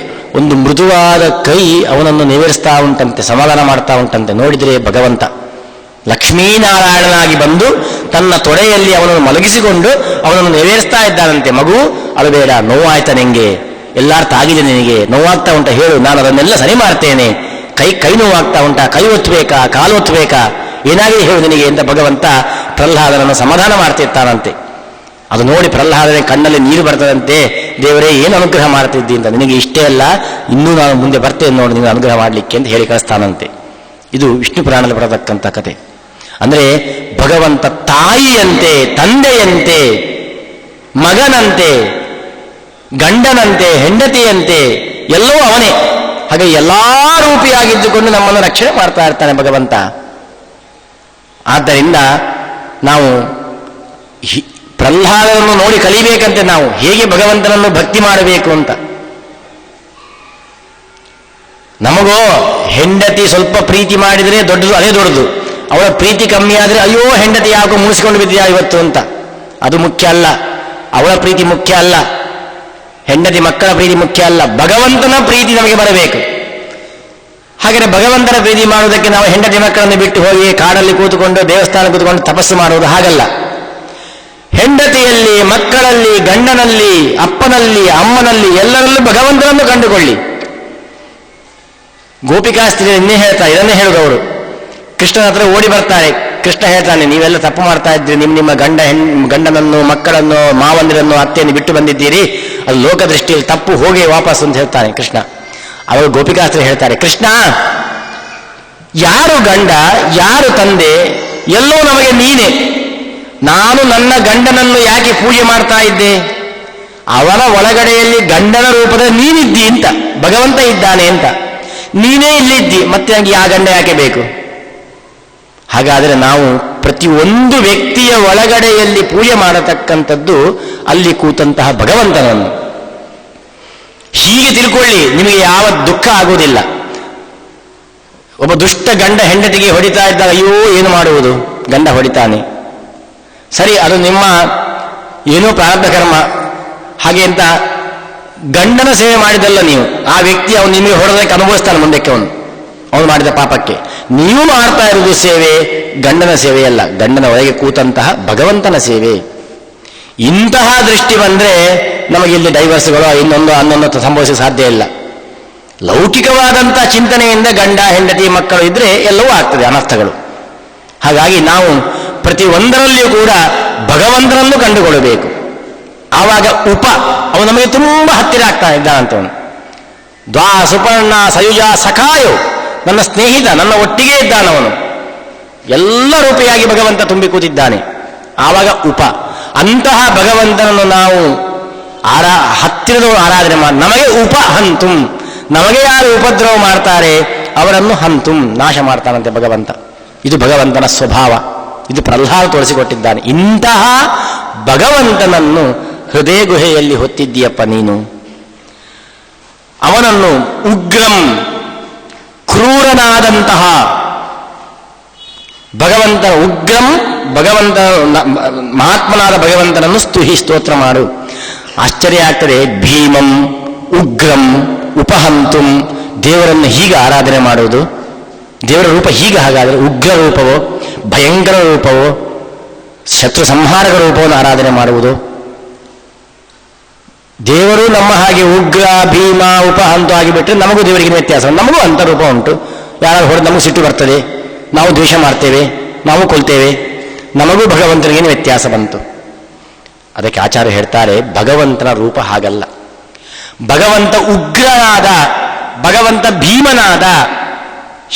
ಒಂದು ಮೃದುವಾದ ಕೈ ಅವನನ್ನು ನಿವೇರಿಸ್ತಾ ಉಂಟಂತೆ, ಸಮಾಧಾನ ಮಾಡ್ತಾ ಉಂಟಂತೆ. ನೋಡಿದರೆ ಭಗವಂತ ಲಕ್ಷ್ಮೀನಾರಾಯಣನಾಗಿ ಬಂದು ತನ್ನ ತೊಡೆಯಲ್ಲಿ ಅವನನ್ನು ಮಲಗಿಸಿಕೊಂಡು ಅವನನ್ನು ನೆರವೇರಿಸ್ತಾ ಇದ್ದಾನಂತೆ. ಮಗು ಅಳಬೇಡ, ನೋವಾಯ್ತಾ ನಿಂಗೆ? ಎಲ್ಲಾರ್ಥ ಆಗಿದೆ ನಿನಗೆ? ನೋವಾಗ್ತಾ ಉಂಟಾ ಹೇಳು, ನಾನು ಅದನ್ನೆಲ್ಲ ಸರಿ ಮಾಡ್ತೇನೆ. ಕೈ ನೋವಾಗ್ತಾ ಉಂಟಾ? ಕೈ ಒತ್ತಬೇಕಾ, ಕಾಲು ಒತ್ತಬೇಕಾ, ಏನಾಗಿದೆ ಹೇಳು ನಿನಗೆ ಅಂತ ಭಗವಂತ ಪ್ರಹ್ಲಾದನನ್ನು ಸಮಾಧಾನ ಮಾಡ್ತಿರ್ತಾನಂತೆ. ಅದು ನೋಡಿ ಪ್ರಹ್ಲಾದನ ಕಣ್ಣಲ್ಲಿ ನೀರು ಬರ್ತದಂತೆ. ದೇವರೇ, ಏನು ಅನುಗ್ರಹ ಮಾಡ್ತಿದ್ದಿ ಅಂತ, ನಿನಗೆ ಇಷ್ಟೇ ಅಲ್ಲ, ಇನ್ನೂ ನಾನು ಮುಂದೆ ಬರ್ತೇನೆ ನೋಡಿ ನಿನಗೆ ಅನುಗ್ರಹ ಮಾಡಲಿಕ್ಕೆ ಅಂತ ಹೇಳಿ ಕಳಿಸ್ತಾನಂತೆ. ಇದು ವಿಷ್ಣು ಪುರಾಣದಲ್ಲಿ ಬರತಕ್ಕಂಥ ಕತೆ. ಅಂದರೆ ಭಗವಂತ ತಾಯಿಯಂತೆ, ತಂದೆಯಂತೆ, ಮಗನಂತೆ, ಗಂಡನಂತೆ, ಹೆಂಡತಿಯಂತೆ ಎಲ್ಲವೂ ಅವನೇ. ಹಾಗೆ ಎಲ್ಲಾ ರೂಪಿಯಾಗಿದ್ದುಕೊಂಡು ನಮ್ಮನ್ನು ರಕ್ಷಣೆ ಮಾಡ್ತಾ ಇರ್ತಾನೆ ಭಗವಂತ. ಆದ್ದರಿಂದ ನಾವು ಪ್ರಹ್ಲಾದನನ್ನು ನೋಡಿ ಕಲಿಬೇಕಂತೆ, ನಾವು ಹೇಗೆ ಭಗವಂತನನ್ನು ಭಕ್ತಿ ಮಾಡಬೇಕು ಅಂತ. ನಮಗೋ ಹೆಂಡತಿ ಸ್ವಲ್ಪ ಪ್ರೀತಿ ಮಾಡಿದರೆ ದೊಡ್ಡದು, ಅದೇ ದೊಡ್ಡದು. ಅವಳ ಪ್ರೀತಿ ಕಮ್ಮಿ ಆದರೆ ಅಯ್ಯೋ ಹೆಂಡತಿ ಯಾಕೋ ಮುಗಿಸ್ಕೊಂಡು ಬಿದ್ದಿಯಾ ಇವತ್ತು ಅಂತ. ಅದು ಮುಖ್ಯ ಅಲ್ಲ, ಅವಳ ಪ್ರೀತಿ ಮುಖ್ಯ ಅಲ್ಲ, ಹೆಂಡತಿ ಮಕ್ಕಳ ಪ್ರೀತಿ ಮುಖ್ಯ ಅಲ್ಲ, ಭಗವಂತನ ಪ್ರೀತಿ ನಮಗೆ ಬರಬೇಕು. ಹಾಗೆಯೇ ಭಗವಂತನ ಪ್ರೀತಿ ಮಾಡುವುದಕ್ಕೆ ನಾವು ಹೆಂಡತಿ ಮಕ್ಕಳನ್ನು ಬಿಟ್ಟು ಹೋಗಿ ಕಾಡಲ್ಲಿ ಕೂತುಕೊಂಡು ದೇವಸ್ಥಾನ ಕೂತ್ಕೊಂಡು ತಪಸ್ಸು ಮಾಡುವುದು ಹಾಗಲ್ಲ. ಹೆಂಡತಿಯಲ್ಲಿ, ಮಕ್ಕಳಲ್ಲಿ, ಗಂಡನಲ್ಲಿ, ಅಪ್ಪನಲ್ಲಿ, ಅಮ್ಮನಲ್ಲಿ ಎಲ್ಲರಲ್ಲೂ ಭಗವಂತನನ್ನು ಕಂಡುಕೊಳ್ಳಿ. ಗೋಪಿಕಾಸ್ತ್ರೀ ಇನ್ನೇ ಹೇಳ್ತಾರೆ, ಇದನ್ನೇ ಹೇಳುದವರು. ಕೃಷ್ಣನ ಹತ್ರ ಓಡಿ ಬರ್ತಾರೆ. ಕೃಷ್ಣ ಹೇಳ್ತಾನೆ, ನೀವೆಲ್ಲ ತಪ್ಪು ಮಾಡ್ತಾ ಇದ್ರಿ, ನಿಮ್ಮ ಗಂಡನನ್ನು, ಮಕ್ಕಳನ್ನು, ಮಾವಂದಿರನ್ನು, ಅತ್ತೆಯನ್ನು ಬಿಟ್ಟು ಬಂದಿದ್ದೀರಿ, ಅದು ಲೋಕದೃಷ್ಟಿಯಲ್ಲಿ ತಪ್ಪು, ಹೋಗಿ ವಾಪಸ್ ಅಂತ ಹೇಳ್ತಾನೆ ಕೃಷ್ಣ. ಅವರು ಗೋಪಿಕಾಸ್ತ್ರೀ ಹೇಳ್ತಾರೆ, ಕೃಷ್ಣ ಯಾರು ಗಂಡ, ಯಾರು ತಂದೆ, ಎಲ್ಲೋ ನಮಗೆ ನೀನೆ, ನಾನು ನನ್ನ ಗಂಡನನ್ನು ಯಾಕೆ ಪೂಜೆ ಮಾಡ್ತಾ ಇದ್ದೆ? ಅವನ ಒಳಗಡೆಯಲ್ಲಿ ಗಂಡನ ರೂಪದ ನೀನಿದ್ದಿ ಅಂತ, ಭಗವಂತ ಇದ್ದಾನೆ ಅಂತ. ನೀನೇ ಇಲ್ಲಿದ್ದಿ, ಮತ್ತೆ ನನಗೆ ಆ ಗಂಡ ಯಾಕೆ ಬೇಕು? ಹಾಗಾದರೆ ನಾವು ಪ್ರತಿಯೊಂದು ವ್ಯಕ್ತಿಯ ಒಳಗಡೆಯಲ್ಲಿ ಪೂಜೆ ಮಾಡತಕ್ಕಂಥದ್ದು ಅಲ್ಲಿ ಕೂತಂತಹ ಭಗವಂತನನ್ನು. ಹೀಗೆ ತಿಳ್ಕೊಳ್ಳಿ, ನಿಮಗೆ ಯಾವ ದುಃಖ ಆಗುವುದಿಲ್ಲ. ಒಬ್ಬ ದುಷ್ಟ ಗಂಡ ಹೆಂಡತಿಗೆ ಹೊಡಿತಾ ಇದ್ದಾಗ ಅಯ್ಯೋ ಏನು ಮಾಡುವುದು, ಗಂಡ ಹೊಡಿತಾನೆ, ಸರಿ ಅದು ನಿಮ್ಮ ಏನೋ ಪ್ರಾರಬ್ಧ ಕರ್ಮ ಹಾಗೆ ಅಂತ ಗಂಡನ ಸೇವೆ ಮಾಡಿದಲ್ಲ ನೀವು. ಆ ವ್ಯಕ್ತಿ ಅವನು ನಿಮಗೆ ಹೊಡೆದಕ್ಕೆ ಅನುಭವಿಸ್ತಾನೆ ಮುಂದಕ್ಕೆ, ಅವನು ಮಾಡಿದ ಪಾಪಕ್ಕೆ. ನೀವು ಮಾಡ್ತಾ ಇರುವುದು ಸೇವೆ ಗಂಡನ ಸೇವೆಯಲ್ಲ, ಗಂಡನ ಒಳಗೆ ಕೂತಂತಹ ಭಗವಂತನ ಸೇವೆ. ಇಂತಹ ದೃಷ್ಟಿ ಬಂದರೆ ನಮಗೆ ಇಲ್ಲಿ ಡೈವರ್ಸ್ಗಳು ಇನ್ನೊಂದು ಸಂಭವಿಸಲು ಸಾಧ್ಯ ಇಲ್ಲ. ಲೌಕಿಕವಾದಂತಹ ಚಿಂತನೆಯಿಂದ ಗಂಡ ಹೆಂಡತಿ ಮಕ್ಕಳು ಇದ್ರೆ ಎಲ್ಲವೂ ಆಗ್ತದೆ ಅನರ್ಥಗಳು. ಹಾಗಾಗಿ ನಾವು ಪ್ರತಿಯೊಂದರಲ್ಲಿಯೂ ಕೂಡ ಭಗವಂತನನ್ನು ಕಂಡುಕೊಳ್ಳಬೇಕು. ಆವಾಗ ಅವನು ನಮಗೆ ತುಂಬ ಹತ್ತಿರ ಆಗ್ತಾ ಇದ್ದಾನಂತವನು. ದ್ವಾ ಸುಪರ್ಣ ಸಯುಜ ಸಖಾಯೋ, ನನ್ನ ಸ್ನೇಹಿತ, ನನ್ನ ಒಟ್ಟಿಗೆ ಇದ್ದಾನವನು. ಎಲ್ಲ ರೂಪಿಯಾಗಿ ಭಗವಂತ ತುಂಬಿ ಕೂತಿದ್ದಾನೆ. ಆವಾಗ ಅಂತಹ ಭಗವಂತನನ್ನು ನಾವು ಹತ್ತಿರದವರು ಆರಾಧನೆ ಮಾಡಿ, ನಮಗೆ ಹಂತುಂ, ನಮಗೆ ಯಾರು ಉಪದ್ರವ ಮಾಡ್ತಾರೆ ಅವರನ್ನು ಹಂತುಂ, ನಾಶ ಮಾಡ್ತಾನಂತೆ ಭಗವಂತ. ಇದು ಭಗವಂತನ ಸ್ವಭಾವ. ಇದು ಪ್ರಹ್ಲಾದ ತೋರಿಸಿಕೊಟ್ಟಿದ್ದಾನೆ. ಇಂತಹ ಭಗವಂತನನ್ನು ಹೃದಯ ಗುಹೆಯಲ್ಲಿ ಹೊತ್ತಿದ್ದೀಯಪ್ಪ ನೀನು. ಅವನನ್ನು ಉಗ್ರಂ, ಕ್ರೂರನಾದಂತಹ ಭಗವಂತನ ಉಗ್ರಂ, ಭಗವಂತ ಮಹಾತ್ಮನಾದ ಭಗವಂತನನ್ನು ಸ್ತೋತ್ರ ಮಾಡು. ಆಶ್ಚರ್ಯ ಆಗ್ತದೆ. ಭೀಮಂ ಉಗ್ರಂ ಉಪಹಂತುಂ, ದೇವರನ್ನು ಹೀಗೆ ಆರಾಧನೆ ಮಾಡುವುದು. ದೇವರ ರೂಪ ಹೀಗೆ. ಹಾಗಾದರೆ ಉಗ್ರ ರೂಪವೋ, ಭಯಂಕರ ರೂಪವೋ, ಶತ್ರು ಸಂಹಾರಕ ರೂಪವನ್ನು ಆರಾಧನೆ ಮಾಡುವುದು. ದೇವರು ನಮ್ಮ ಹಾಗೆ ಉಗ್ರ ಭೀಮ ಉಪಹಂತು ಆಗಿಬಿಟ್ರೆ ನಮಗೂ ದೇವರಿಗೆ ವ್ಯತ್ಯಾಸ. ನಮಗೂ ಅಂತ ರೂಪ ಉಂಟು. ಯಾರು ಹೊಡೆದು ನಮಗೂ ಸಿಟ್ಟು ಬರ್ತದೆ, ನಾವು ದ್ವೇಷ ಮಾಡ್ತೇವೆ, ನಾವು ಕೊಲ್ತೇವೆ. ನಮಗೂ ಭಗವಂತನಿಗೇನು ವ್ಯತ್ಯಾಸ ಬಂತು? ಅದಕ್ಕೆ ಆಚಾರ್ಯ ಹೇಳ್ತಾರೆ, ಭಗವಂತನ ರೂಪ ಹಾಗಲ್ಲ. ಭಗವಂತ ಉಗ್ರನಾದ, ಭಗವಂತ ಭೀಮನಾದ,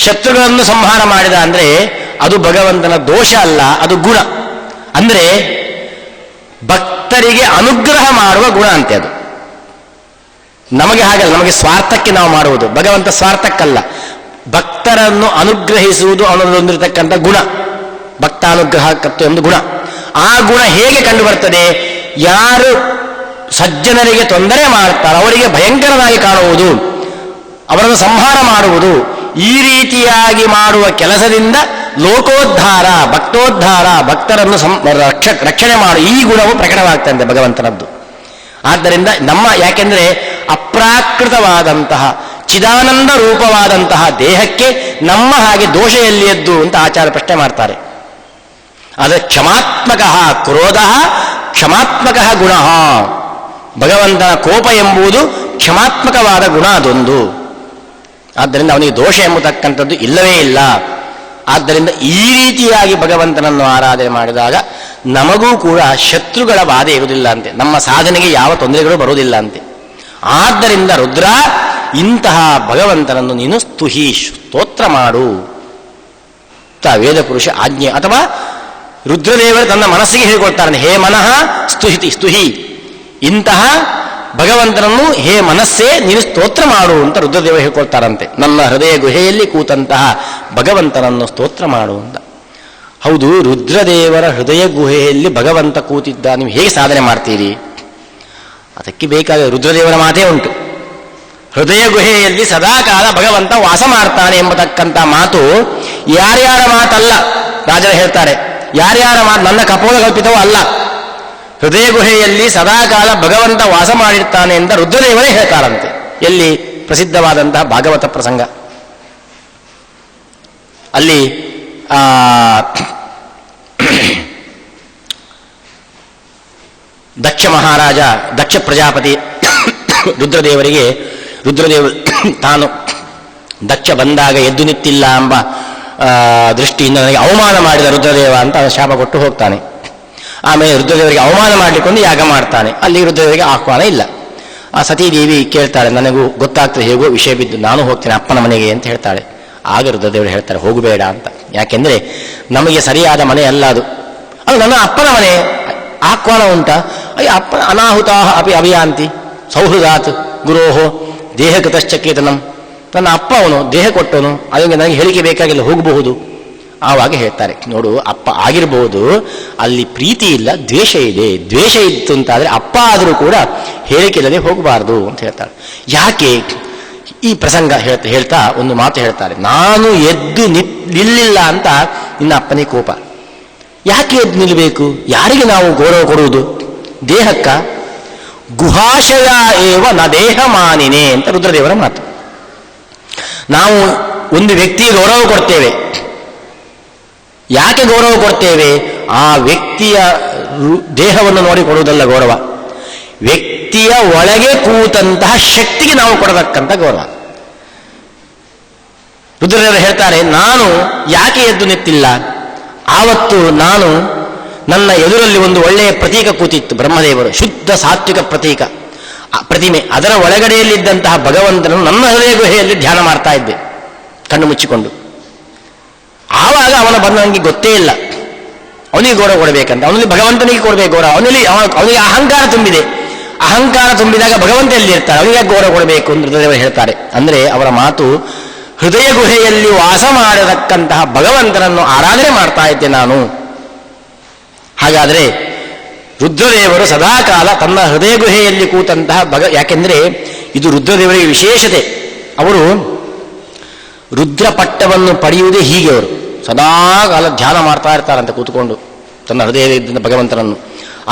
ಶತ್ರುಗಳನ್ನು ಸಂಹಾರ ಮಾಡಿದ ಅಂದರೆ ಅದು ಭಗವಂತನ ದೋಷ ಅಲ್ಲ, ಅದು ಗುಣ. ಅಂದರೆ ಭಕ್ತರಿಗೆ ಅನುಗ್ರಹ ಮಾಡುವ ಗುಣ ಅಂತೆ ಅದು. ನಮಗೆ ಹಾಗಲ್ಲ, ನಮಗೆ ಸ್ವಾರ್ಥಕ್ಕೆ ನಾವು ಮಾಡುವುದು. ಭಗವಂತ ಸ್ವಾರ್ಥಕ್ಕಲ್ಲ, ಭಕ್ತರನ್ನು ಅನುಗ್ರಹಿಸುವುದು ಅವನದೊಂದಿರತಕ್ಕಂಥ ಗುಣ. ಭಕ್ತಾನುಗ್ರಹಕತ್ವ ಎಂದು ಗುಣ. ಆ ಗುಣ ಹೇಗೆ ಕಂಡು ಬರ್ತದೆ? ಯಾರು ಸಜ್ಜನರಿಗೆ ತೊಂದರೆ ಮಾಡ್ತಾರೋ ಅವರಿಗೆ ಭಯಂಕರನಾಗಿ ಕಾಣುವುದು, ಅವರನ್ನು ಸಂಹಾರ ಮಾಡುವುದು. ಈ ರೀತಿಯಾಗಿ ಮಾಡುವ ಕೆಲಸದಿಂದ ಲೋಕೋದ್ಧಾರ, ಭಕ್ತೋದ್ಧಾರ, ಭಕ್ತರನ್ನು ರಕ್ಷಣೆ ಮಾಡು, ಈ ಗುಣವು ಪ್ರಕಟವಾಗ್ತದೆ ಭಗವಂತನದ್ದು. ಆದ್ದರಿಂದ ಯಾಕೆಂದ್ರೆ ಅಪ್ರಾಕೃತವಾದಂತಹ ಚಿದಾನಂದ ರೂಪವಾದಂತಹ ದೇಹಕ್ಕೆ ನಮ್ಮ ಹಾಗೆ ದೋಷ ಎಲ್ಲಿಯದ್ದು ಅಂತ ಆಚಾರ್ಯ ಪ್ರಶ್ನೆ ಮಾಡ್ತಾರೆ. ಅದು ಕ್ಷಮಾತ್ಮಕ ಕ್ರೋಧ, ಕ್ಷಮಾತ್ಮಕ ಗುಣ. ಭಗವಂತನ ಕೋಪ ಎಂಬುದು ಕ್ಷಮಾತ್ಮಕವಾದ ಗುಣ ಅದೊಂದು. ಆದ್ದರಿಂದ ಅವನಿಗೆ ದೋಷ ಎಂಬತಕ್ಕಂಥದ್ದು ಇಲ್ಲವೇ ಇಲ್ಲ. ಆದ್ದರಿಂದ ಈ ರೀತಿಯಾಗಿ ಭಗವಂತನನ್ನು ಆರಾಧನೆ ಮಾಡಿದಾಗ ನಮಗೂ ಕೂಡ ಶತ್ರುಗಳ ಬಾಧೆ ಇರುವುದಿಲ್ಲ ಅಂತೆ, ನಮ್ಮ ಸಾಧನೆಗೆ ಯಾವ ತೊಂದರೆಗಳು ಬರುವುದಿಲ್ಲ ಅಂತೆ. ಆದ್ದರಿಂದ ರುದ್ರ, ಇಂತಹ ಭಗವಂತನನ್ನು ನೀನು ಸ್ತೋತ್ರ ಮಾಡು. ವೇದ ಪುರುಷ ಆಜ್ಞೆ. ಅಥವಾ ರುದ್ರದೇವರು ತನ್ನ ಮನಸ್ಸಿಗೆ ಹೇಳಿಕೊಳ್ತಾರೆ, ಹೇ ಮನಃ ಸ್ತುಹಿ, ಇಂತಹ ಭಗವಂತನನ್ನು ಹೇ ಮನಸ್ಸೇ ನೀನು ಸ್ತೋತ್ರ ಮಾಡು ಅಂತ ರುದ್ರದೇವರು ಹೇಳ್ಕೊಳ್ತಾರಂತೆ. ನನ್ನ ಹೃದಯ ಗುಹೆಯಲ್ಲಿ ಕೂತಂತಹ ಭಗವಂತನನ್ನು ಸ್ತೋತ್ರ ಮಾಡು ಅಂತ. ಹೌದು, ರುದ್ರದೇವರ ಹೃದಯ ಗುಹೆಯಲ್ಲಿ ಭಗವಂತ ಕೂತಿದ್ದ, ನೀವು ಹೇಗೆ ಸಾಧನೆ ಮಾಡ್ತೀರಿ? ಅದಕ್ಕೆ ಬೇಕಾದ ರುದ್ರದೇವರ ಮಾತೇ ಉಂಟು. ಹೃದಯ ಗುಹೆಯಲ್ಲಿ ಸದಾಕಾಲ ಭಗವಂತ ವಾಸ ಮಾಡ್ತಾನೆ ಎಂಬತಕ್ಕಂಥ ಮಾತು ಯಾರ್ಯಾರ ಮಾತಲ್ಲ. ರಾಜರು ಹೇಳ್ತಾರೆ, ಯಾರ್ಯಾರ ಮಾತು ನನ್ನ ಕಪೋಲ ಕಲ್ಪಿತವೂ ಅಲ್ಲ. ಹೃದಯ ಗುಹೆಯಲ್ಲಿ ಸದಾಕಾಲ ಭಗವಂತ ವಾಸ ಮಾಡಿರ್ತಾನೆ ಅಂತ ರುದ್ರದೇವರೇ ಹೇಳ್ತಾರಂತೆ. ಎಲ್ಲಿ? ಪ್ರಸಿದ್ಧವಾದಂತಹ ಭಾಗವತ ಪ್ರಸಂಗ. ಅಲ್ಲಿ ದಕ್ಷ ಪ್ರಜಾಪತಿ ರುದ್ರದೇವರು ತಾನು ದಕ್ಷ ಬಂದಾಗ ಎದ್ದು ನಿಂತಿಲ್ಲ ಎಂಬ ದೃಷ್ಟಿಯಿಂದ ನನಗೆ ಅವಮಾನ ಮಾಡಿದ ರುದ್ರದೇವ ಅಂತ ಶಾಪ ಕೊಟ್ಟು ಹೋಗ್ತಾನೆ. ಆಮೇಲೆ ರುದ್ರದೇವರಿಗೆ ಅವಮಾನ ಮಾಡಲಿಕ್ಕೊಂದು ಯಾಗ ಮಾಡ್ತಾನೆ. ಅಲ್ಲಿ ರುದ್ರದೇವರಿಗೆ ಆಹ್ವಾನ ಇಲ್ಲ. ಆ ಸತೀದೇವಿ ಕೇಳ್ತಾಳೆ, ನನಗೂ ಗೊತ್ತಾಗ್ತದೆ ಹೇಗೋ ವಿಷಯ ಬಿದ್ದು, ನಾನು ಹೋಗ್ತೇನೆ ಅಪ್ಪನ ಮನೆಗೆ ಅಂತ ಹೇಳ್ತಾಳೆ. ಆಗ ರುದ್ರದೇವರು ಹೇಳ್ತಾರೆ, ಹೋಗಬೇಡ ಅಂತ. ಯಾಕೆಂದ್ರೆ ನಮಗೆ ಸರಿಯಾದ ಮನೆ ಅಲ್ಲ ಅದು. ಅದು ನನ್ನ ಅಪ್ಪನ ಮನೆ, ಆಹ್ವಾನ ಉಂಟಾ? ಅಯ್ಯ ಅಪ್ಪ ಅನಾಹುತಾ ಅಪಿ ಅಭಿಯಾಂತಿ ಸೌಹೃದಾತ್ ಗುರೋಹೋ ದೇಹಕೃತಶ್ಚಕೇತನಂ. ನನ್ನ ಅಪ್ಪ ಅವನು, ದೇಹ ಕೊಟ್ಟವನು, ಅದಕ್ಕೆ ನನಗೆ ಹೇಳಿಕೆ ಬೇಕಾಗಿಲ್ಲ, ಹೋಗಬಹುದು. ಆವಾಗ ಹೇಳ್ತಾರೆ, ನೋಡು ಅಪ್ಪ ಆಗಿರಬಹುದು, ಅಲ್ಲಿ ಪ್ರೀತಿ ಇಲ್ಲ, ದ್ವೇಷ ಇದೆ. ದ್ವೇಷ ಇತ್ತು ಅಂತಾದರೆ ಅಪ್ಪ ಆದರೂ ಕೂಡ ಹೇಳಿಕೆ ಇಲ್ಲದೆ ಹೋಗಬಾರ್ದು ಅಂತ ಹೇಳ್ತಾರೆ. ಯಾಕೆ ಈ ಪ್ರಸಂಗ ಹೇಳ್ತಾ ಒಂದು ಮಾತು ಹೇಳ್ತಾರೆ, ನಾನು ಎದ್ದು ನಿಲ್ಲಿಲ್ಲ ಅಂತ ನಿನ್ನ ಅಪ್ಪನಿಗೆ ಕೋಪ. ಯಾಕೆ ಎದ್ದು ನಿಲ್ಲಬೇಕು? ಯಾರಿಗೆ ನಾವು ಗೌರವ ಕೊಡುವುದು? ದೇಹಕ್ಕ? ಗುಹಾಶಯ ಏವ ನ ದೇಹ ಮಾನಿನೇ ಅಂತ ರುದ್ರದೇವರ ಮಾತು. ನಾವು ಒಂದು ವ್ಯಕ್ತಿಗೆ ಗೌರವ ಕೊಡ್ತೇವೆ. ಯಾಕೆ ಗೌರವ ಕೊಡ್ತೇವೆ? ಆ ವ್ಯಕ್ತಿಯ ದೇಹವನ್ನು ನೋಡಿ ಕೊಡುವುದಲ್ಲ ಗೌರವ, ವ್ಯಕ್ತಿಯ ಒಳಗೆ ಕೂತಂತಹ ಶಕ್ತಿಗೆ ನಾವು ಕೊಡತಕ್ಕಂಥ ಗೌರವ. ರುದ್ರದೇವರು ಹೇಳ್ತಾರೆ, ನಾನು ಯಾಕೆ ಎದ್ದು ನಿಂತಿಲ್ಲ? ಆವತ್ತು ನಾನು ನನ್ನ ಎದುರಲ್ಲಿ ಒಂದು ಒಳ್ಳೆಯ ಪ್ರತೀಕ ಕೂತಿತ್ತು, ಬ್ರಹ್ಮದೇವರು, ಶುದ್ಧ ಸಾತ್ವಿಕ ಪ್ರತೀಕ ಪ್ರತಿಮೆ. ಅದರ ಒಳಗಡೆಯಲ್ಲಿದ್ದಂತಹ ಭಗವಂತನನ್ನು ನನ್ನ ಹೃದಯ ಗುಹೆಯಲ್ಲಿ ಧ್ಯಾನ ಮಾಡ್ತಾ ಇದ್ದೆ ಕಣ್ಣು ಮುಚ್ಚಿಕೊಂಡು. ಆವಾಗ ಅವನ ಬಂದ ನನಗೆ ಗೊತ್ತೇ ಇಲ್ಲ ಅವನಿಗೆ ಗೌರವ ಕೊಡಬೇಕಂತ. ಅವನಲ್ಲಿ ಭಗವಂತನಿಗೆ ಕೊಡಬೇಕು ಗೌರವ. ಅವನಿಗೆ ಅಹಂಕಾರ ತುಂಬಿದೆ. ಅಹಂಕಾರ ತುಂಬಿದಾಗ ಭಗವಂತ ಎಲ್ಲಿ ಇರ್ತಾರೆ, ಅವನಿಗೆ ಗೌರವ ಕೊಡಬೇಕು ಅಂತ ರುದ್ರದೇವರು ಹೇಳ್ತಾರೆ. ಅಂದರೆ ಅವರ ಮಾತು, ಹೃದಯ ಗುಹೆಯಲ್ಲಿ ವಾಸ ಮಾಡತಕ್ಕಂತಹ ಭಗವಂತನನ್ನು ಆರಾಧನೆ ಮಾಡ್ತಾ ಇದ್ದೆ ನಾನು. ಹಾಗಾದರೆ ರುದ್ರದೇವರು ಸದಾಕಾಲ ತನ್ನ ಹೃದಯ ಗುಹೆಯಲ್ಲಿ ಕೂತಂತಹ ಯಾಕೆಂದರೆ ಇದು ರುದ್ರದೇವರಿಗೆ ವಿಶೇಷತೆ. ಅವರು ರುದ್ರಪಟ್ಟವನ್ನು ಪಡೆಯುವುದೇ ಹೀಗೆ. ಅವರು ಸದಾಕಾಲ ಧ್ಯಾನ ಮಾಡ್ತಾ ಇರ್ತಾರಂತೆ ಕೂತ್ಕೊಂಡು ತನ್ನ ಹೃದಯದಿಂದ ಭಗವಂತನನ್ನು.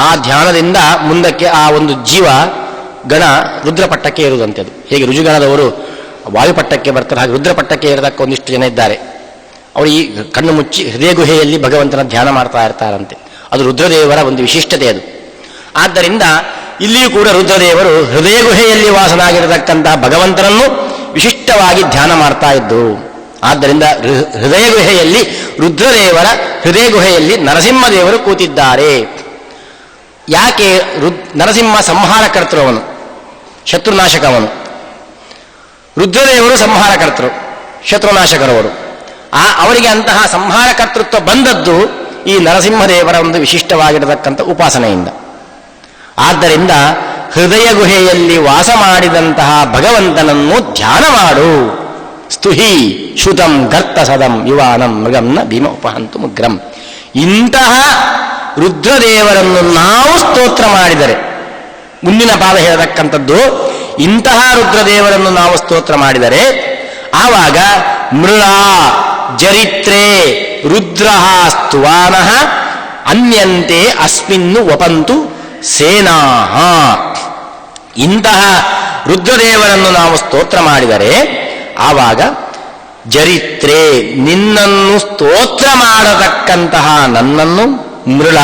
ಆ ಧ್ಯಾನದಿಂದ ಮುಂದಕ್ಕೆ ಆ ಒಂದು ಜೀವ ಗಣ ರುದ್ರಪಟ್ಟಕ್ಕೆ ಏರುವುದಂತೆ. ಅದು ಹೇಗೆ ರುಜುಗಣದವರು ವಾಯುಪಟ್ಟಕ್ಕೆ ಬರ್ತಾರೆ, ಹಾಗೆ ರುದ್ರಪಟ್ಟಕ್ಕೆ ಏರತಕ್ಕ ಒಂದಿಷ್ಟು ಜನ ಇದ್ದಾರೆ. ಅವರು ಈ ಕಣ್ಣು ಮುಚ್ಚಿ ಹೃದಯ ಗುಹೆಯಲ್ಲಿ ಭಗವಂತನ ಧ್ಯಾನ ಮಾಡ್ತಾ ಇರ್ತಾರಂತೆ. ಅದು ರುದ್ರದೇವರ ಒಂದು ವಿಶಿಷ್ಟತೆ ಅದು. ಆದ್ದರಿಂದ ಇಲ್ಲಿಯೂ ಕೂಡ ರುದ್ರದೇವರು ಹೃದಯ ಗುಹೆಯಲ್ಲಿ ವಾಸನಾಗಿರತಕ್ಕಂತಹ ಭಗವಂತನನ್ನು ವಿಶಿಷ್ಟವಾಗಿ ಧ್ಯಾನ ಮಾಡ್ತಾ ಇದ್ದರು. ಆದ್ದರಿಂದ ಹೃದಯ ಗುಹೆಯಲ್ಲಿ ರುದ್ರದೇವರ ಹೃದಯ ಗುಹೆಯಲ್ಲಿ ನರಸಿಂಹದೇವರು ಕೂತಿದ್ದಾರೆ. ಯಾಕೆ? ನರಸಿಂಹ ಸಂಹಾರಕರ್ತೃ, ಅವನು ಶತ್ರುನಾಶಕವನು. ರುದ್ರದೇವರು ಸಂಹಾರಕರ್ತರು, ಶತ್ರುನಾಶಕರವರು. ಅವರಿಗೆ ಅಂತಹ ಸಂಹಾರ ಕರ್ತೃತ್ವ ಬಂದದ್ದು ಈ ನರಸಿಂಹದೇವರ ಒಂದು ವಿಶಿಷ್ಟವಾಗಿರತಕ್ಕಂಥ ಉಪಾಸನೆಯಿಂದ. ಆದ್ದರಿಂದ ಹೃದಯ ಗುಹೆಯಲ್ಲಿ ವಾಸ ಮಾಡಿದಂತಹ ಭಗವಂತನನ್ನು ಧ್ಯಾನ ಮಾಡು. ಸ್ತುಹಿ ಶುತಂ ಗರ್ತ ಸದಂ ಯುವಾನಂ ಮೃಗಂನ ಭೀಮ ಉಪಹಂತು ಮುಗ್ರಂ. ಇಂತಹ ರುದ್ರದೇವರನ್ನು ನಾವು ಸ್ತೋತ್ರ ಮಾಡಿದರೆ, ಮುಂದಿನ ಪಾದ ಹೇಳತಕ್ಕಂಥದ್ದು, ಇಂತಹ ರುದ್ರದೇವರನ್ನು ನಾವು ಸ್ತೋತ್ರ ಮಾಡಿದರೆ ಆವಾಗ ಮೃಳ ಜರಿತ್ರೇ ರುದ್ರ ಸ್ತುವಾನಃ ಅನ್ಯಂತೆ ಅಸ್ಮಿನ್ನು ವಪಂತು ಸೇನಾ. ಇಂತಹ ರುದ್ರದೇವರನ್ನು ನಾವು ಸ್ತೋತ್ರ ಮಾಡಿದರೆ ಆವಾಗ ಜರಿತ್ರೇ, ನಿನ್ನನ್ನು ಸ್ತೋತ್ರ ಮಾಡತಕ್ಕಂತಹ ನನ್ನನ್ನು ಮೃಳ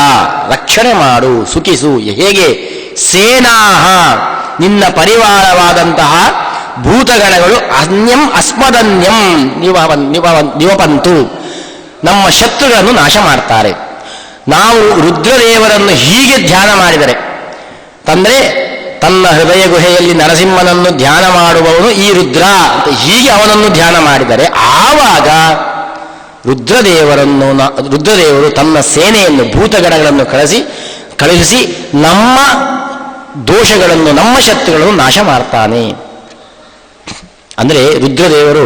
ರಕ್ಷಣೆ ಮಾಡು, ಸುಖಿಸು. ಹೇಗೆ? ಸೇನಾಹ, ನಿನ್ನ ಪರಿವಾರವಾದಂತಹ ಭೂತಗಣಗಳು ಅನ್ಯಂ ಅಸ್ಮದನ್ಯಂ ನಿವಪಂತು, ನಮ್ಮ ಶತ್ರುಗಳನ್ನು ನಾಶ ಮಾಡ್ತಾರೆ. ನಾವು ರುದ್ರದೇವರನ್ನು ಹೀಗೆ ಧ್ಯಾನ ಮಾಡಿದರೆ, ತಂದರೆ ತನ್ನ ಹೃದಯ ಗುಹೆಯಲ್ಲಿ ನರಸಿಂಹನನ್ನು ಧ್ಯಾನ ಮಾಡುವವನು ಈ ರುದ್ರ ಅಂತ ಹೀಗೆ ಅವನನ್ನು ಧ್ಯಾನ ಮಾಡಿದರೆ ಆವಾಗ ರುದ್ರದೇವರು ತನ್ನ ಸೇನೆಯನ್ನು ಭೂತಗಣಗಳನ್ನು ಕಳುಹಿಸಿ ನಮ್ಮ ದೋಷಗಳನ್ನು, ನಮ್ಮ ಶತ್ರುಗಳನ್ನು ನಾಶ ಮಾಡ್ತಾನೆ. ಅಂದರೆ ರುದ್ರದೇವರು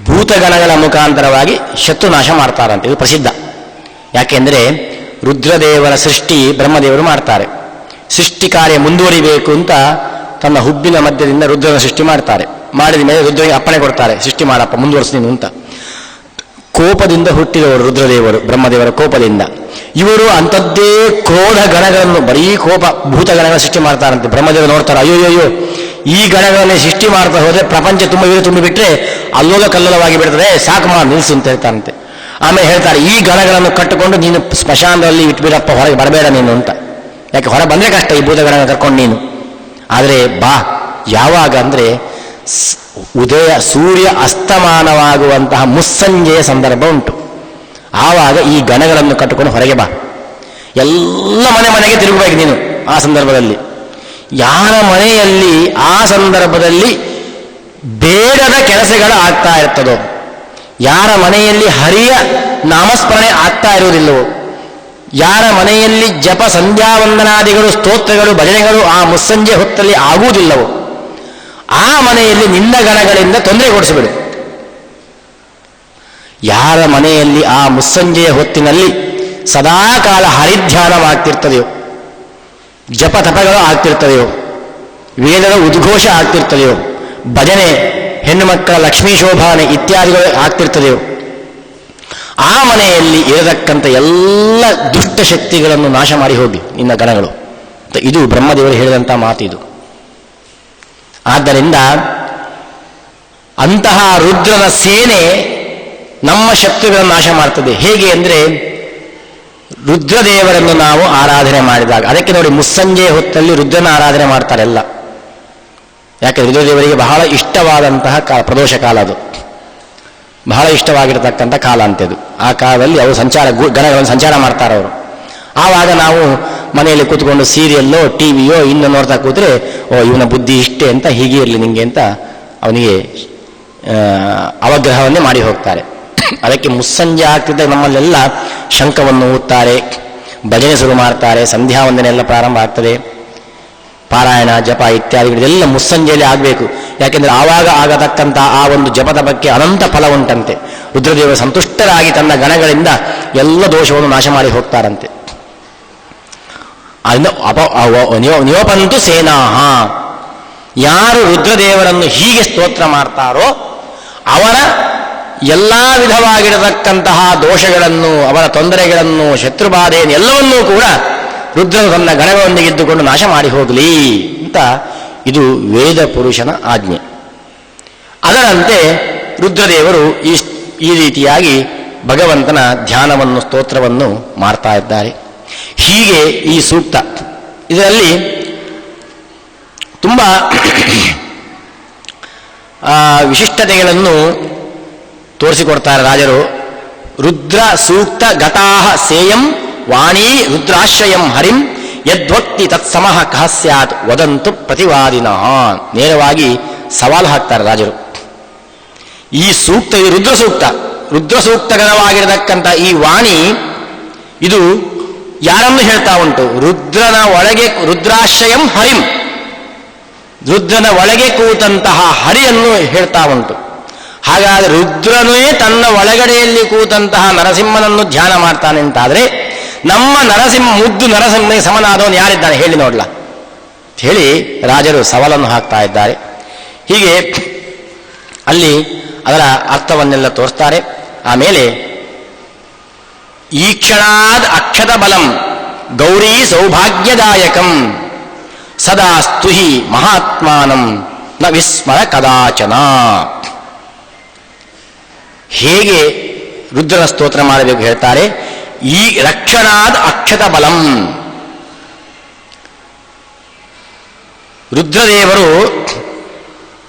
ಭೂತಗಣಗಳ ಮುಖಾಂತರವಾಗಿ ಶತ್ರು ನಾಶ ಮಾಡ್ತಾರಂತೆ. ಇದು ಪ್ರಸಿದ್ಧ. ಯಾಕೆಂದರೆ ರುದ್ರದೇವರ ಸೃಷ್ಟಿ ಬ್ರಹ್ಮದೇವರು ಮಾಡ್ತಾರೆ. ಸೃಷ್ಟಿ ಕಾರ್ಯ ಮುಂದುವರಿಬೇಕು ಅಂತ ತನ್ನ ಹುಬ್ಬಿನ ಮಧ್ಯದಿಂದ ರುದ್ರನ ಸೃಷ್ಟಿ ಮಾಡ್ತಾರೆ. ಮಾಡಿದ ಮೇಲೆ ರುದ್ರನಿಗೆ ಅಪ್ಪಣೆ ಕೊಡ್ತಾರೆ, ಸೃಷ್ಟಿ ಮಾಡಪ್ಪ, ಮುಂದುವರಿಸಿ ನೀನು ಅಂತ. ಕೋಪದಿಂದ ಹುಟ್ಟಿದವರು ರುದ್ರದೇವರು, ಬ್ರಹ್ಮದೇವರ ಕೋಪದಿಂದ. ಇವರು ಅಂಥದ್ದೇ ಕ್ರೋಧ ಗಣಗಳನ್ನು, ಬರೀ ಕೋಪ ಭೂತಗಣಗಳ ಸೃಷ್ಟಿ ಮಾಡ್ತಾರಂತೆ. ಬ್ರಹ್ಮದೇವರು ನೋಡ್ತಾರೆ, ಅಯ್ಯೋಯ್ಯೋ ಈ ಗಣಗಳನ್ನೇ ಸೃಷ್ಟಿ ಮಾಡ್ತಾ ಹೋದರೆ ಪ್ರಪಂಚ ತುಂಬಿಬಿಟ್ರೆ ಅಲ್ಲೋಲ ಕಲ್ಲೋಲವಾಗಿ ಬಿಡ್ತದೆ, ಸಾಕು ಮಾಡಿ ನಿಲ್ಲಿಸು ಅಂತ ಹೇಳ್ತಾರಂತೆ. ಆಮೇಲೆ ಹೇಳ್ತಾರೆ, ಈ ಗಣಗಳನ್ನು ಕಟ್ಟಿಕೊಂಡು ನೀನು ಸ್ಮಶಾನದಲ್ಲಿ ಇಟ್ಬಿಡಪ್ಪ, ಹೊರಗೆ ಬರಬೇಡ ನೀನು ಅಂತ. ಯಾಕೆ ಹೊರ ಬಂದರೆ ಕಷ್ಟ ಈ ಭೂತಗಣನ ಕರ್ಕೊಂಡು ನೀನು. ಆದರೆ ಬಾ, ಯಾವಾಗ ಅಂದರೆ ಸೂರ್ಯ ಅಸ್ತಮಾನವಾಗುವಂತಹ ಮುಸ್ಸಂಜೆಯ ಸಂದರ್ಭ ಉಂಟು. ಆವಾಗ ಈ ಗಣಗಳನ್ನು ಕಟ್ಟಿಕೊಂಡು ಹೊರಗೆ ಬಾ. ಎಲ್ಲ ಮನೆಗೆ ತಿರುಗಬೇಕು ನೀನು ಆ ಸಂದರ್ಭದಲ್ಲಿ. ಯಾರ ಮನೆಯಲ್ಲಿ ಆ ಸಂದರ್ಭದಲ್ಲಿ ಬೇಡದ ಕೆಲಸಗಳು ಆಗ್ತಾ ಇರ್ತದೋ, ಯಾರ ಮನೆಯಲ್ಲಿ ಹರಿಯ ನಾಮಸ್ಮರಣೆ ಆಗ್ತಾ ಇರುವುದಿಲ್ಲವೋ, ಯಾರ ಮನೆಯಲ್ಲಿ ಜಪ ಸಂಧ್ಯಾವಂದನಾದಿಗಳು ಸ್ತೋತ್ರಗಳು ಭಜನೆಗಳು ಆ ಮುಸ್ಸಂಜೆ ಹೊತ್ತಲ್ಲಿ ಆಗುವುದಿಲ್ಲವೋ ಆ ಮನೆಯಲ್ಲಿ ನಿನ್ನ ಗಣಗಳಿಂದ ತೊಂದರೆಗೊಳಿಸಿಬಿಡು. ಯಾರ ಮನೆಯಲ್ಲಿ ಆ ಮುಸ್ಸಂಜೆಯ ಹೊತ್ತಿನಲ್ಲಿ ಸದಾಕಾಲ ಹರಿಧ್ಯಾನವಾಗ್ತಿರ್ತದೆಯೋ, ಜಪ ತಪಗಳು ಆಗ್ತಿರ್ತದೆಯೋ, ವೇದದ ಉದ್ಘೋಷ ಆಗ್ತಿರ್ತದೆಯೋ, ಭಜನೆ, ಹೆಣ್ಣು ಮಕ್ಕಳ ಲಕ್ಷ್ಮೀ ಶೋಭಾನೆ ಇತ್ಯಾದಿಗಳು ಆಗ್ತಿರ್ತದೆಯೋ, ಆ ಮನೆಯಲ್ಲಿ ಇರತಕ್ಕಂಥ ಎಲ್ಲ ದುಷ್ಟಶಕ್ತಿಗಳನ್ನು ನಾಶ ಮಾಡಿ ಹೋಗಿ ನಿನ್ನ ಗಣಗಳು. ಇದು ಬ್ರಹ್ಮದೇವರು ಹೇಳಿದಂಥ ಮಾತಿದು. ಆದ್ದರಿಂದ ಅಂತಹ ರುದ್ರನ ಸೇನೆ ನಮ್ಮ ಶತ್ರುಗಳನ್ನು ನಾಶ ಮಾಡ್ತದೆ. ಹೇಗೆ ಅಂದರೆ ರುದ್ರದೇವರನ್ನು ನಾವು ಆರಾಧನೆ ಮಾಡಿದಾಗ, ಅದಕ್ಕೆ ನೋಡಿ ಮುಸ್ಸಂಜೆಯ ಹೊತ್ತಲ್ಲಿ ರುದ್ರನ ಆರಾಧನೆ ಮಾಡ್ತಾರೆ ಎಲ್ಲ. ಯಾಕೆ ರುದ್ರದೇವರಿಗೆ ಬಹಳ ಇಷ್ಟವಾದಂತಹ ಪ್ರದೋಷ ಕಾಲ ಅದು, ಬಹಳ ಇಷ್ಟವಾಗಿರತಕ್ಕಂಥ ಕಾಲ ಅಂತೆದು. ಆ ಕಾಲದಲ್ಲಿ ಅವರು ಗಣಗಳನ್ನು ಸಂಚಾರ ಮಾಡ್ತಾರೆ ಅವರು. ಆವಾಗ ನಾವು ಮನೆಯಲ್ಲಿ ಕೂತ್ಕೊಂಡು ಸೀರಿಯಲ್ಲೋ ಟಿವಿಯೋ ಇನ್ನು ನೋಡ್ತಾ ಕೂತ್ರೆ, ಓ ಇವನ ಬುದ್ಧಿ ಇಷ್ಟೇ ಅಂತ, ಹೀಗೆ ಇರಲಿ ನಿಂಗೆ ಅಂತ ಅವನಿಗೆ ಅವಗ್ರಹವನ್ನೇ ಮಾಡಿ ಹೋಗ್ತಾರೆ. ಅದಕ್ಕೆ ಮುಸ್ಸಂಜೆ ಆಗ್ತಿದ್ದ ನಮ್ಮಲ್ಲೆಲ್ಲ ಶಂಖವನ್ನು ಊದ್ತಾರೆ, ಭಜನೆ ಶುರು ಮಾಡ್ತಾರೆ, ಸಂಧ್ಯಾವಂದನೆ ಎಲ್ಲ ಪ್ರಾರಂಭ ಆಗ್ತದೆ, ಪಾರಾಯಣ ಜಪ ಇತ್ಯಾದಿಗಳೆಲ್ಲ ಮುಸ್ಸಂಜೆಯಲ್ಲಿ ಆಗಬೇಕು. ಯಾಕೆಂದರೆ ಆವಾಗ ಆಗತಕ್ಕಂಥ ಆ ಒಂದು ಜಪದ ಬಗ್ಗೆ ಅನಂತ ಫಲ ಉಂಟಂತೆ. ರುದ್ರದೇವರು ಸಂತುಷ್ಟರಾಗಿ ತನ್ನ ಗಣಗಳಿಂದ ಎಲ್ಲ ದೋಷವನ್ನು ನಾಶ ಮಾಡಿ ಹೋಗ್ತಾರಂತೆ. ಅದನ್ನು ನಿಯೋಪಂತು ಸೇನಾಹ, ಯಾರು ರುದ್ರದೇವರನ್ನು ಹೀಗೆ ಸ್ತೋತ್ರ ಮಾಡ್ತಾರೋ ಅವರ ಎಲ್ಲ ವಿಧವಾಗಿರತಕ್ಕಂತಹ ದೋಷಗಳನ್ನು, ಅವರ ತೊಂದರೆಗಳನ್ನು, ಶತ್ರುಬಾಧೆಯನ್ನು ಎಲ್ಲವನ್ನೂ ಕೂಡ ರುದ್ರನು ತನ್ನ ಗಣಗಳೊಂದಿಗೆ ಇದ್ದುಕೊಂಡು ನಾಶ ಮಾಡಿ ಹೋಗಲಿ ಅಂತ ಇದು ವೇದ ಪುರುಷನ ಆಜ್ಞೆ. ಅದರಂತೆ ರುದ್ರದೇವರು ಈ ರೀತಿಯಾಗಿ ಭಗವಂತನ ಧ್ಯಾನವನ್ನು, ಸ್ತೋತ್ರವನ್ನು ಮಾಡ್ತಾ ಇದ್ದಾರೆ. ಹೀಗೆ ಈ ಸೂಕ್ತ ಇದರಲ್ಲಿ ತುಂಬ ವಿಶಿಷ್ಟತೆಗಳನ್ನು ತೋರಿಸಿಕೊಡ್ತಾರೆ ರಾಜರು. ರುದ್ರ ಸೂಕ್ತ ಗತಾಹ ಸೇಯಂ ವಾಣಿ ರುದ್ರಾಶ್ರಯಂ ಹರಿಂ ಯದ್ವಕ್ತಿ ತತ್ಸಮಃ ಕಹ ಸ್ಯಾತ್ ವದಂತು ಪ್ರತಿವಾದಿನಃ. ನೇರವಾಗಿ ಸವಾಲು ಹಾಕ್ತಾರೆ ರಾಜರು. ಈ ಸೂಕ್ತ, ಈ ರುದ್ರ ಸೂಕ್ತಗತವಾಗಿರತಕ್ಕಂಥ ಈ ವಾಣಿ ಇದು ಯಾರನ್ನು ಹೇಳ್ತಾ ಉಂಟು? ರುದ್ರನ ಒಳಗೆ, ರುದ್ರಾಶ್ರಯಂ ಹರಿಂ, ರುದ್ರನ ಒಳಗೆ ಕೂತಂತಹ ಹರಿಯನ್ನು ಹೇಳ್ತಾ ಉಂಟು. ಹಾಗಾದರೆ ರುದ್ರನೇ ತನ್ನ ಒಳಗಡೆಯಲ್ಲಿ ಕೂತಂತಹ ನರಸಿಂಹನನ್ನು ಧ್ಯಾನ ಮಾಡ್ತಾನೆ ಅಂತಾದರೆ ನಮ್ಮ ಮುದ್ದು ನರಸಿಂಹನಿಗೆ ಸಮನಾದವನು ಯಾರಿದ್ದಾನೆ ಹೇಳಿ ನೋಡ್ಲ ಹೇಳಿ ರಾಜರು ಸವಾಲನ್ನು ಹಾಕ್ತಾ ಇದ್ದಾರೆ. ಹೀಗೆ ಅಲ್ಲಿ ಅದರ ಅರ್ಥವನ್ನೆಲ್ಲ ತೋರಿಸ್ತಾರೆ. ಆಮೇಲೆ ಈ ಕ್ಷಣಾದ್ ಅಕ್ಷತ ಬಲಂ ಗೌರೀ ಸೌಭಾಗ್ಯದಾಯಕಂ ಸದಾ ಸ್ತುಹಿ ಮಹಾತ್ಮಾನಂ ನ ವಿಸ್ಮರ ಕದಾಚನ. ಹೇಗೆ ರುದ್ರನ ಸ್ತೋತ್ರ ಮಾಡಬೇಕು ಹೇಳ್ತಾರೆ. ಈ ರಕ್ಷಣಾದ ಅಕ್ಷತ ಬಲಂ, ರುದ್ರದೇವರು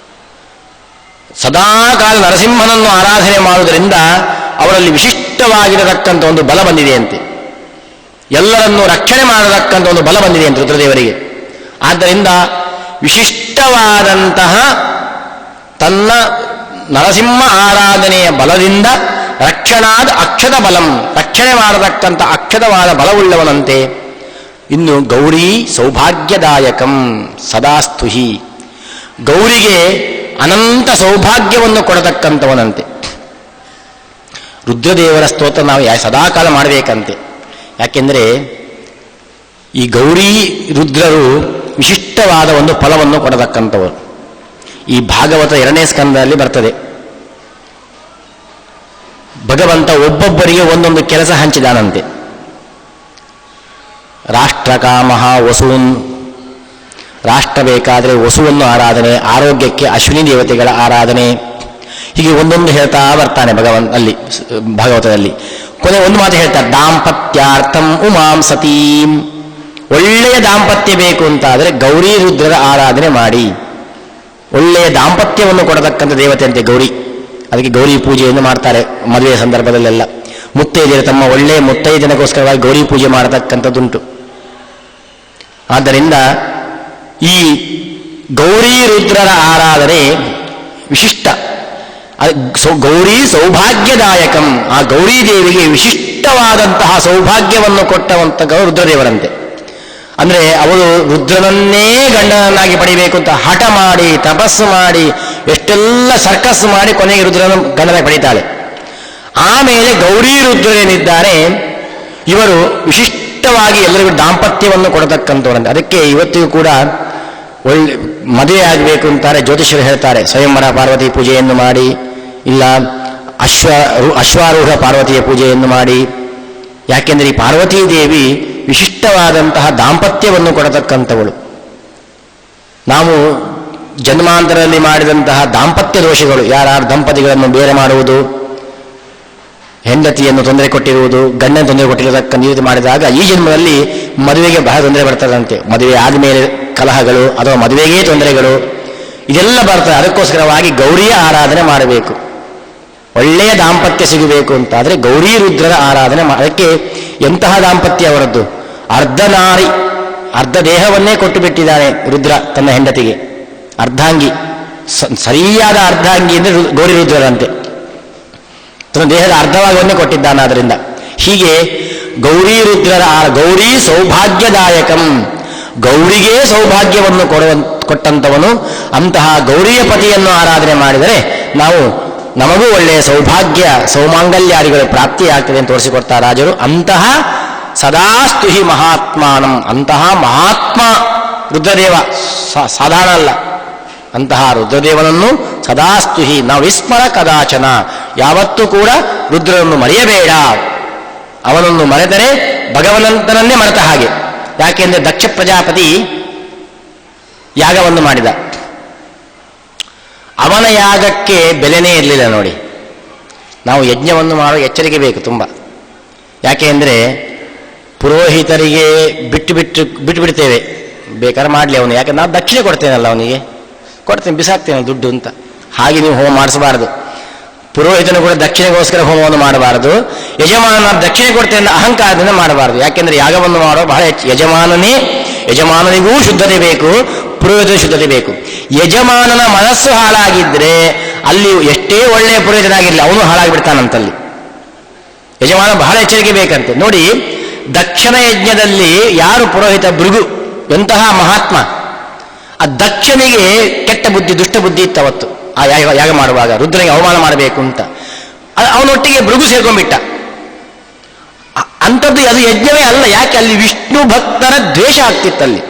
ಸದಾಕಾಲ ನರಸಿಂಹನನ್ನು ಆರಾಧನೆ ಮಾಡುವುದರಿಂದ ಅವರಲ್ಲಿ ವಿಶಿಷ್ಟವಾಗಿರತಕ್ಕಂಥ ಒಂದು ಬಲ ಬಂದಿದೆಯಂತೆ. ಎಲ್ಲರನ್ನೂ ರಕ್ಷಣೆ ಮಾಡತಕ್ಕಂಥ ಒಂದು ಬಲ ಬಂದಿದೆಯಂತೆ ರುದ್ರದೇವರಿಗೆ. ಆದ್ದರಿಂದ ವಿಶಿಷ್ಟವಾದಂತಹ ತನ್ನ ನರಸಿಂಹ ಆರಾಧನೆಯ ಬಲದಿಂದ ರಕ್ಷಣಾದ ಅಕ್ಷತ ಬಲಂ, ರಕ್ಷಣೆ ಮಾಡತಕ್ಕಂಥ ಅಕ್ಷತವಾದ ಬಲವುಳ್ಳವನಂತೆ. ಇನ್ನು ಗೌರಿ ಸೌಭಾಗ್ಯದಾಯಕಂ ಸದಾಸ್ತುಹಿ, ಗೌರಿಗೆ ಅನಂತ ಸೌಭಾಗ್ಯವನ್ನು ಕೊಡತಕ್ಕಂಥವನಂತೆ. ರುದ್ರದೇವರ ಸ್ತೋತ್ರ ನಾವು ಸದಾಕಾಲ ಮಾಡಬೇಕಂತೆ. ಯಾಕೆಂದರೆ ಈ ಗೌರಿ ರುದ್ರರು ವಿಶಿಷ್ಟವಾದ ಒಂದು ಫಲವನ್ನು ಕೊಡತಕ್ಕಂಥವರು. ಈ ಭಾಗವತ 2ನೇ ಸ್ಕಂದದಲ್ಲಿ ಬರ್ತದೆ. ಭಗವಂತ ಒಬ್ಬೊಬ್ಬರಿಗೆ ಒಂದೊಂದು ಕೆಲಸ ಹಂಚಿದಾನಂತೆ. ರಾಷ್ಟ್ರಕಾಮಃ ವಸೂನ್, ರಾಷ್ಟ್ರ ಬೇಕಾದರೆ ವಸುವನ್ನು ಆರಾಧನೆ, ಆರೋಗ್ಯಕ್ಕೆ ಅಶ್ವಿನಿ ದೇವತೆಗಳ ಆರಾಧನೆ, ಹೀಗೆ ಒಂದೊಂದು ಹೇಳ್ತಾ ಬರ್ತಾನೆ ಅಲ್ಲಿ ಭಾಗವತದಲ್ಲಿ. ಕೊನೆ ಒಂದು ಮಾತು ಹೇಳ್ತಾರೆ, ದಾಂಪತ್ಯಾರ್ಥಂ ಉಮಾಂ ಸತೀಂ, ಒಳ್ಳೆಯ ದಾಂಪತ್ಯ ಬೇಕು ಅಂತಾದರೆ ಗೌರಿ ರುದ್ರರ ಆರಾಧನೆ ಮಾಡಿ. ಒಳ್ಳೆಯ ದಾಂಪತ್ಯವನ್ನು ಕೊಡತಕ್ಕಂಥ ದೇವತೆ ಅಂತೆ ಗೌರಿ. ಅದಕ್ಕೆ ಗೌರಿ ಪೂಜೆಯನ್ನು ಮಾಡ್ತಾರೆ ಮದುವೆಯ ಸಂದರ್ಭದಲ್ಲೆಲ್ಲ. ಮುತ್ತೈದೆಯರು ತಮ್ಮ ಒಳ್ಳೆಯ ಮುತ್ತೈದೆನಗೋಸ್ಕರವಾಗಿ ಗೌರಿ ಪೂಜೆ ಮಾಡತಕ್ಕಂಥದ್ದುಂಟು. ಆದ್ದರಿಂದ ಈ ಗೌರಿ ರುದ್ರರ ಆರಾಧನೆ ವಿಶಿಷ್ಟ. ಗೌರಿ ಸೌಭಾಗ್ಯದಾಯಕಂ, ಆ ಗೌರಿ ದೇವಿಗೆ ವಿಶಿಷ್ಟ ವಿಶಿಷ್ಟವಾದಂತಹ ಸೌಭಾಗ್ಯವನ್ನು ಕೊಟ್ಟವಂತಹ ರುದ್ರದೇವರಂತೆ. ಅಂದರೆ ಅವರು ರುದ್ರನನ್ನೇ ಗಂಡನನ್ನಾಗಿ ಪಡಿಬೇಕು ಅಂತ ಹಠ ಮಾಡಿ ತಪಸ್ಸು ಮಾಡಿ ಎಷ್ಟೆಲ್ಲ ಸರ್ಕಸ್ ಮಾಡಿ ಕೊನೆಗೆ ರುದ್ರನ ಗಂಡನಾಗಿ ಪಡಿತಾಳೆ. ಆಮೇಲೆ ಗೌರಿ ರುದ್ರರೇನಿದ್ದಾರೆ ಇವರು ವಿಶಿಷ್ಟವಾಗಿ ಎಲ್ಲರಿಗೂ ದಾಂಪತ್ಯವನ್ನು ಕೊಡತಕ್ಕಂಥವರಂತೆ. ಅದಕ್ಕೆ ಇವತ್ತಿಗೂ ಕೂಡ ಒಳ್ಳೆ ಮದುವೆ ಆಗಬೇಕು ಅಂತಾರೆ ಜ್ಯೋತಿಷರು ಹೇಳ್ತಾರೆ, ಸ್ವಯಂವರ ಪಾರ್ವತಿ ಪೂಜೆಯನ್ನು ಮಾಡಿ, ಇಲ್ಲ ಅಶ್ವಾರೂಢ ಪಾರ್ವತಿಯ ಪೂಜೆಯನ್ನು ಮಾಡಿ. ಯಾಕೆಂದರೆ ಈ ಪಾರ್ವತೀ ದೇವಿ ವಿಶಿಷ್ಟವಾದಂತಹ ದಾಂಪತ್ಯವನ್ನು ಕೊಡತಕ್ಕಂಥವಳು. ನಾವು ಜನ್ಮಾಂತರದಲ್ಲಿ ಮಾಡಿದಂತಹ ದಾಂಪತ್ಯ ದೋಷಗಳು, ಯಾರು ದಂಪತಿಗಳನ್ನು ಬೇರೆ ಮಾಡುವುದು, ಹೆಂಡತಿಯನ್ನು ತೊಂದರೆ ಕೊಟ್ಟಿರುವುದು, ಗಂಡನ ತೊಂದರೆ ಕೊಟ್ಟಿರತಕ್ಕ ರೀತಿ ಮಾಡಿದಾಗ ಈ ಜನ್ಮದಲ್ಲಿ ಮದುವೆಗೆ ಬಹಳ ತೊಂದರೆ ಬರ್ತದಂತೆ. ಮದುವೆ ಆದಮೇಲೆ ಕಲಹಗಳು ಅಥವಾ ಮದುವೆಗೇ ತೊಂದರೆಗಳು ಇದೆಲ್ಲ ಬರ್ತದೆ. ಅದಕ್ಕೋಸ್ಕರವಾಗಿ ಗೌರಿಯ ಆರಾಧನೆ ಮಾಡಬೇಕು. ಒಳ್ಳೆಯ ದಾಂಪತ್ಯ ಸಿಗಬೇಕು ಅಂತಾದರೆ ಗೌರಿ ರುದ್ರರ ಆರಾಧನೆ ಅದಕ್ಕೆ ಎಂತಹ ದಾಂಪತ್ಯ ಅವರದ್ದು? ಅರ್ಧ ನಾರಿ, ಅರ್ಧ ದೇಹವನ್ನೇ ಕೊಟ್ಟು ಬಿಟ್ಟಿದ್ದಾನೆ ರುದ್ರ ತನ್ನ ಹೆಂಡತಿಗೆ. ಅರ್ಧಾಂಗಿ, ಸರಿಯಾದ ಅರ್ಧಾಂಗಿ ಅಂದರೆ ಗೌರಿ ರುದ್ರರಂತೆ. ತನ್ನ ದೇಹದ ಅರ್ಧಭಾಗವನ್ನೇ ಕೊಟ್ಟಿದ್ದಾನಾದ್ರಿಂದ ಹೀಗೆ ಗೌರಿ ರುದ್ರರ ಗೌರಿ ಸೌಭಾಗ್ಯದಾಯಕಂ, ಗೌರಿಗೆ ಸೌಭಾಗ್ಯವನ್ನು ಕೊಟ್ಟಂಥವನು. ಅಂತಹ ಗೌರಿಯ ಪತಿಯನ್ನು ಆರಾಧನೆ ಮಾಡಿದರೆ ನಮಗೂ ಒಳ್ಳೆಯ ಸೌಭಾಗ್ಯ ಸೌಮಾಂಗಲ್ಯಾದಿಗಳು ಪ್ರಾಪ್ತಿಯಾಗ್ತದೆ ಅಂತ ತೋರಿಸಿಕೊಡ್ತಾ ರಾಜರು. ಅಂತಹ ಸದಾಸ್ತುಹಿ ಮಹಾತ್ಮಾನಂ, ಅಂತಹ ಮಹಾತ್ಮ ರುದ್ರದೇವ ಸಾಧಾರಣ ಅಲ್ಲ, ಅಂತಹ ರುದ್ರದೇವನನ್ನು ಸದಾಸ್ತುಹಿ ನಾವು ವಿಸ್ಮರ ಕದಾಚನ, ಯಾವತ್ತೂ ಕೂಡ ರುದ್ರನನ್ನು ಮರೆಯಬೇಡ. ಅವನನ್ನು ಮರೆತರೆ ಭಗವಂತನನ್ನೇ ಮರೆತ ಹಾಗೆ. ಯಾಕೆಂದರೆ ದಕ್ಷ ಪ್ರಜಾಪತಿ ಯಾಗವನ್ನು ಮಾಡಿದ, ಅವನ ಯಾಗಕ್ಕೆ ಬೆಲೆನೇ ಇರಲಿಲ್ಲ ನೋಡಿ. ನಾವು ಯಜ್ಞವನ್ನು ಮಾಡುವ ಎಚ್ಚರಿಕೆ ಬೇಕು ತುಂಬ. ಯಾಕೆ ಅಂದರೆ ಪುರೋಹಿತರಿಗೆ ಬಿಟ್ಟು ಬಿಡ್ತೇವೆ, ಬೇಕಾದ್ರೆ ಮಾಡಲಿ ಅವನು, ಯಾಕೆ ನಾವು ದಕ್ಷಿಣೆ ಕೊಡ್ತೇನಲ್ಲ, ಅವನಿಗೆ ಕೊಡ್ತೇನೆ ಬಿಸಾಕ್ತೇನೆ ದುಡ್ಡು ಅಂತ. ಹಾಗೆ ನೀವು ಹೋಮ ಮಾಡಿಸಬಾರದು. ಪುರೋಹಿತನು ಕೂಡ ದಕ್ಷಿಣೆಗೋಸ್ಕರ ಹೋಮವನ್ನು ಮಾಡಬಾರದು. ಯಜಮಾನ ದಕ್ಷಿಣೆ ಕೊಡ್ತೇನೆ ಅಹಂಕಾರದಿಂದ ಮಾಡಬಾರದು. ಯಾಕೆಂದರೆ ಯಾಗವನ್ನು ಮಾಡೋ ಬಹಳ ಯಜಮಾನನಿಗೂ ಶುದ್ಧತೆ ಬೇಕು, ಪುರೋಹಿತನ ಶುದ್ಧತೆ ಬೇಕು. ಯಜಮಾನನ ಮನಸ್ಸು ಹಾಳಾಗಿದ್ರೆ ಅಲ್ಲಿ ಎಷ್ಟೇ ಒಳ್ಳೆಯ ಪುರೋಹಿತನಾಗಿರಲಿ ಅವನು ಹಾಳಾಗಿಬಿಡ್ತಾನಂತಲ್ಲಿ. ಯಜಮಾನ ಬಹಳ ಎಚ್ಚರಿಕೆ ಬೇಕಂತೆ. ನೋಡಿ, ದಕ್ಷಿಣ ಯಜ್ಞದಲ್ಲಿ ಯಾರು ಪುರೋಹಿತ? ಭೃಗು, ಎಂತಹ ಮಹಾತ್ಮ. ಆ ದಕ್ಷನಿಗೆ ಕೆಟ್ಟ ಬುದ್ಧಿ, ದುಷ್ಟ ಬುದ್ಧಿ ಇತ್ತು ಅವತ್ತು. ಆ ಯಾಗ ಮಾಡುವಾಗ ರುದ್ರನಿಗೆ ಅವಮಾನ ಮಾಡಬೇಕು ಅಂತ ಅವನೊಟ್ಟಿಗೆ ಭೃಗು ಸೇರ್ಕೊಂಡ್ಬಿಟ್ಟ. ಅಂಥದ್ದು ಅದು ಯಜ್ಞವೇ ಅಲ್ಲ. ಯಾಕೆ? ಅಲ್ಲಿ ವಿಷ್ಣು ಭಕ್ತರ ದ್ವೇಷ ಆಗ್ತಿತ್ತಲ್ಲಿ.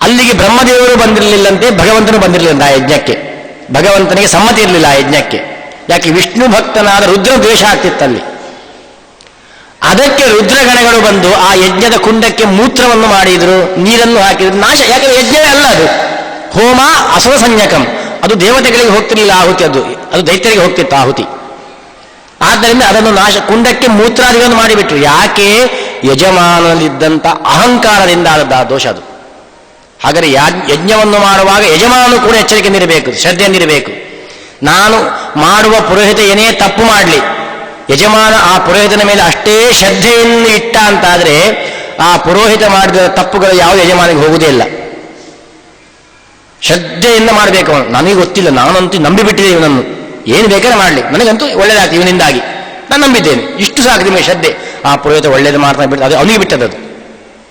ಅಲ್ಲಿಗೆ ಬ್ರಹ್ಮದೇವರು ಬಂದಿರಲಿಲ್ಲಂತೆ, ಭಗವಂತನು ಬಂದಿರಲಿಲ್ಲ ಆ ಯಜ್ಞಕ್ಕೆ. ಭಗವಂತನಿಗೆ ಸಮ್ಮತಿ ಇರಲಿಲ್ಲ ಆ ಯಜ್ಞಕ್ಕೆ. ಯಾಕೆ? ವಿಷ್ಣು ಭಕ್ತನಾದ ರುದ್ರ ದ್ವೇಷ ಆಗ್ತಿತ್ತಲ್ಲಿ. ಅದಕ್ಕೆ ರುದ್ರಗಣಗಳು ಬಂದು ಆ ಯಜ್ಞದ ಕುಂಡಕ್ಕೆ ಮೂತ್ರವನ್ನು ಮಾಡಿದ್ರು, ನೀರನ್ನು ಹಾಕಿದ್ರು, ನಾಶ. ಯಾಕಂದ್ರೆ ಯಜ್ಞವೇ ಅಲ್ಲ ಅದು. ಹೋಮ ಅಸುರ ಸಂಜ್ಞಕಂ, ಅದು ದೇವತೆಗಳಿಗೆ ಹೋಗ್ತಿರ್ಲಿಲ್ಲ ಆಹುತಿ, ಅದು ದೈತ್ಯರಿಗೆ ಹೋಗ್ತಿತ್ತು ಆಹುತಿ. ಆದ್ದರಿಂದ ಅದನ್ನು ಕುಂಡಕ್ಕೆ ಮೂತ್ರಾದಿಗಳನ್ನು ಮಾಡಿಬಿಟ್ರು. ಯಾಕೆ? ಯಜಮಾನಲ್ಲಿದ್ದಂಥ ಅಹಂಕಾರದಿಂದ ಆದದ್ದು ಆ ದೋಷ ಅದು. ಹಾಗಾದರೆ ಯಜ್ಞವನ್ನು ಮಾಡುವಾಗ ಯಜಮಾನನು ಕೂಡ ಎಚ್ಚರಿಕೆಯಿಂದಿರಬೇಕು, ಶ್ರದ್ಧೆಯಿಂದಿರಬೇಕು. ನಾನು ಮಾಡುವ ಪುರೋಹಿತ ಏನೇ ತಪ್ಪು ಮಾಡಲಿ, ಯಜಮಾನ ಆ ಪುರೋಹಿತನ ಮೇಲೆ ಅಷ್ಟೇ ಶ್ರದ್ಧೆಯನ್ನು ಇಟ್ಟ ಅಂತಾದರೆ ಆ ಪುರೋಹಿತ ಮಾಡಿದ ತಪ್ಪುಗಳು ಯಾವ ಯಜಮಾನಿಗೆ ಹೋಗುವುದೇ ಇಲ್ಲ. ಶ್ರದ್ಧೆಯಿಂದ ಮಾಡಬೇಕು. ನನಗೆ ಗೊತ್ತಿಲ್ಲ, ನಾನಂತೂ ನಂಬಿಬಿಟ್ಟಿದೆ ಇವನನ್ನು, ಏನು ಬೇಕಾದ್ರೆ ಮಾಡಲಿ, ನನಗಂತೂ ಒಳ್ಳೇದಾಗ್ತದೆ ಇವನಿಂದಾಗಿ, ನಾನು ನಂಬಿದ್ದೇನೆ, ಇಷ್ಟು ಸಾಕು ನಿಮಗೆ ಶ್ರದ್ಧೆ. ಆ ಪುರೋಹಿತ ಒಳ್ಳೇದು ಮಾಡ್ತಾ ಬಿಟ್ಟು ಅದು ಅವನಿಗೆ ಬಿಟ್ಟದ್ದು.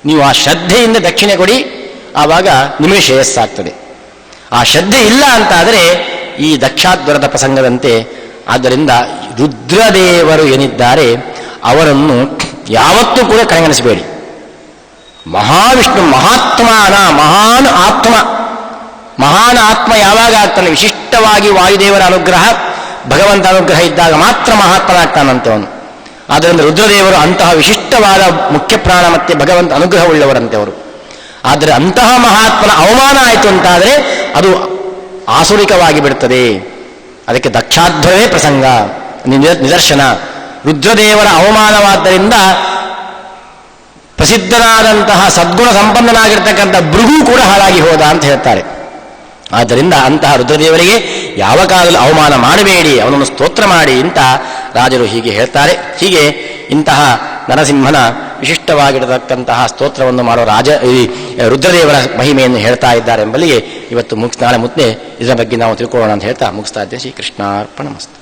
ನೀವು ಆ ಶ್ರದ್ಧೆಯಿಂದ ದಕ್ಷಿಣೆ ಕೊಡಿ, ಆವಾಗ ನಿಮಗೆ ಶ್ರೇಯಸ್ಸಾಗ್ತದೆ. ಆ ಶ್ರದ್ಧೆ ಇಲ್ಲ ಅಂತಾದರೆ ಈ ದಕ್ಷಾಧ್ವರದ ಪ್ರಸಂಗದಂತೆ. ಆದ್ದರಿಂದ ರುದ್ರದೇವರು ಏನಿದ್ದಾರೆ ಅವರನ್ನು ಯಾವತ್ತೂ ಕೂಡ ಕಡೆಗಣಿಸಬೇಡಿ. ಮಹಾವಿಷ್ಣು ಮಹಾತ್ಮನ ಮಹಾನ್ ಆತ್ಮ ಯಾವಾಗ ಆಗ್ತಾನೆ? ವಿಶಿಷ್ಟವಾಗಿ ವಾಯುದೇವರ ಅನುಗ್ರಹ, ಭಗವಂತ ಅನುಗ್ರಹ ಇದ್ದಾಗ ಮಾತ್ರ ಮಹಾತ್ಮನಾಗ್ತಾನಂತೆ ಅವನು. ಆದ್ದರಿಂದ ರುದ್ರದೇವರು ಅಂತಹ ವಿಶಿಷ್ಟವಾದ ಮುಖ್ಯ ಪ್ರಾಣ ಮತ್ತೆ ಭಗವಂತ ಅನುಗ್ರಹವುಳ್ಳವರಂತೆ ಅವರು. ಆದರೆ ಅಂತಹ ಮಹಾತ್ಮನ ಅವಮಾನ ಆಯಿತು ಅಂತಾದರೆ ಅದು ಆಸುರಿಕವಾಗಿ ಬಿಡುತ್ತದೆ. ಅದಕ್ಕೆ ದಕ್ಷಾಧ್ವರವೇ ಪ್ರಸಂಗ, ನಿದರ್ಶನ. ರುದ್ರದೇವರ ಅವಮಾನವಾದ್ದರಿಂದ ಪ್ರಸಿದ್ಧನಾದಂತಹ ಸದ್ಗುಣ ಸಂಪನ್ನನಾಗಿರ್ತಕ್ಕಂಥ ಭೃಗು ಕೂಡ ಹಾಳಾಗಿ ಹೋದ ಅಂತ ಹೇಳ್ತಾರೆ. ಆದ್ದರಿಂದ ಅಂತಹ ರುದ್ರದೇವರಿಗೆ ಯಾವ ಕಾಲದಲ್ಲಿ ಅವಮಾನ ಮಾಡಬೇಡಿ, ಅವನನ್ನು ಸ್ತೋತ್ರ ಮಾಡಿ ಅಂತ ರಾಜರು ಹೀಗೆ ಹೇಳ್ತಾರೆ. ಹೀಗೆ ಇಂತಹ ನರಸಿಂಹನ ವಿಶಿಷ್ಟವಾಗಿರತಕ್ಕಂತಹ ಸ್ತೋತ್ರವನ್ನು ಮಾಡುವ ರುದ್ರದೇವರ ಮಹಿಮೆಯನ್ನು ಹೇಳ್ತಾ ಇದ್ದಾರೆ ಎಂಬಲ್ಲಿಗೆ ಇವತ್ತು ನಾಳೆ ಮುದ್ದೆ ಇದರ ಬಗ್ಗೆ ನಾವು ತಿಳ್ಕೊಳ್ಳೋಣ ಅಂತ ಹೇಳ್ತಾ ಮುಗಿಸ್ತಾ ಇದ್ದೇನೆ. ಶ್ರೀಕೃಷ್ಣಾರ್ಪಣಮಸ್ತು.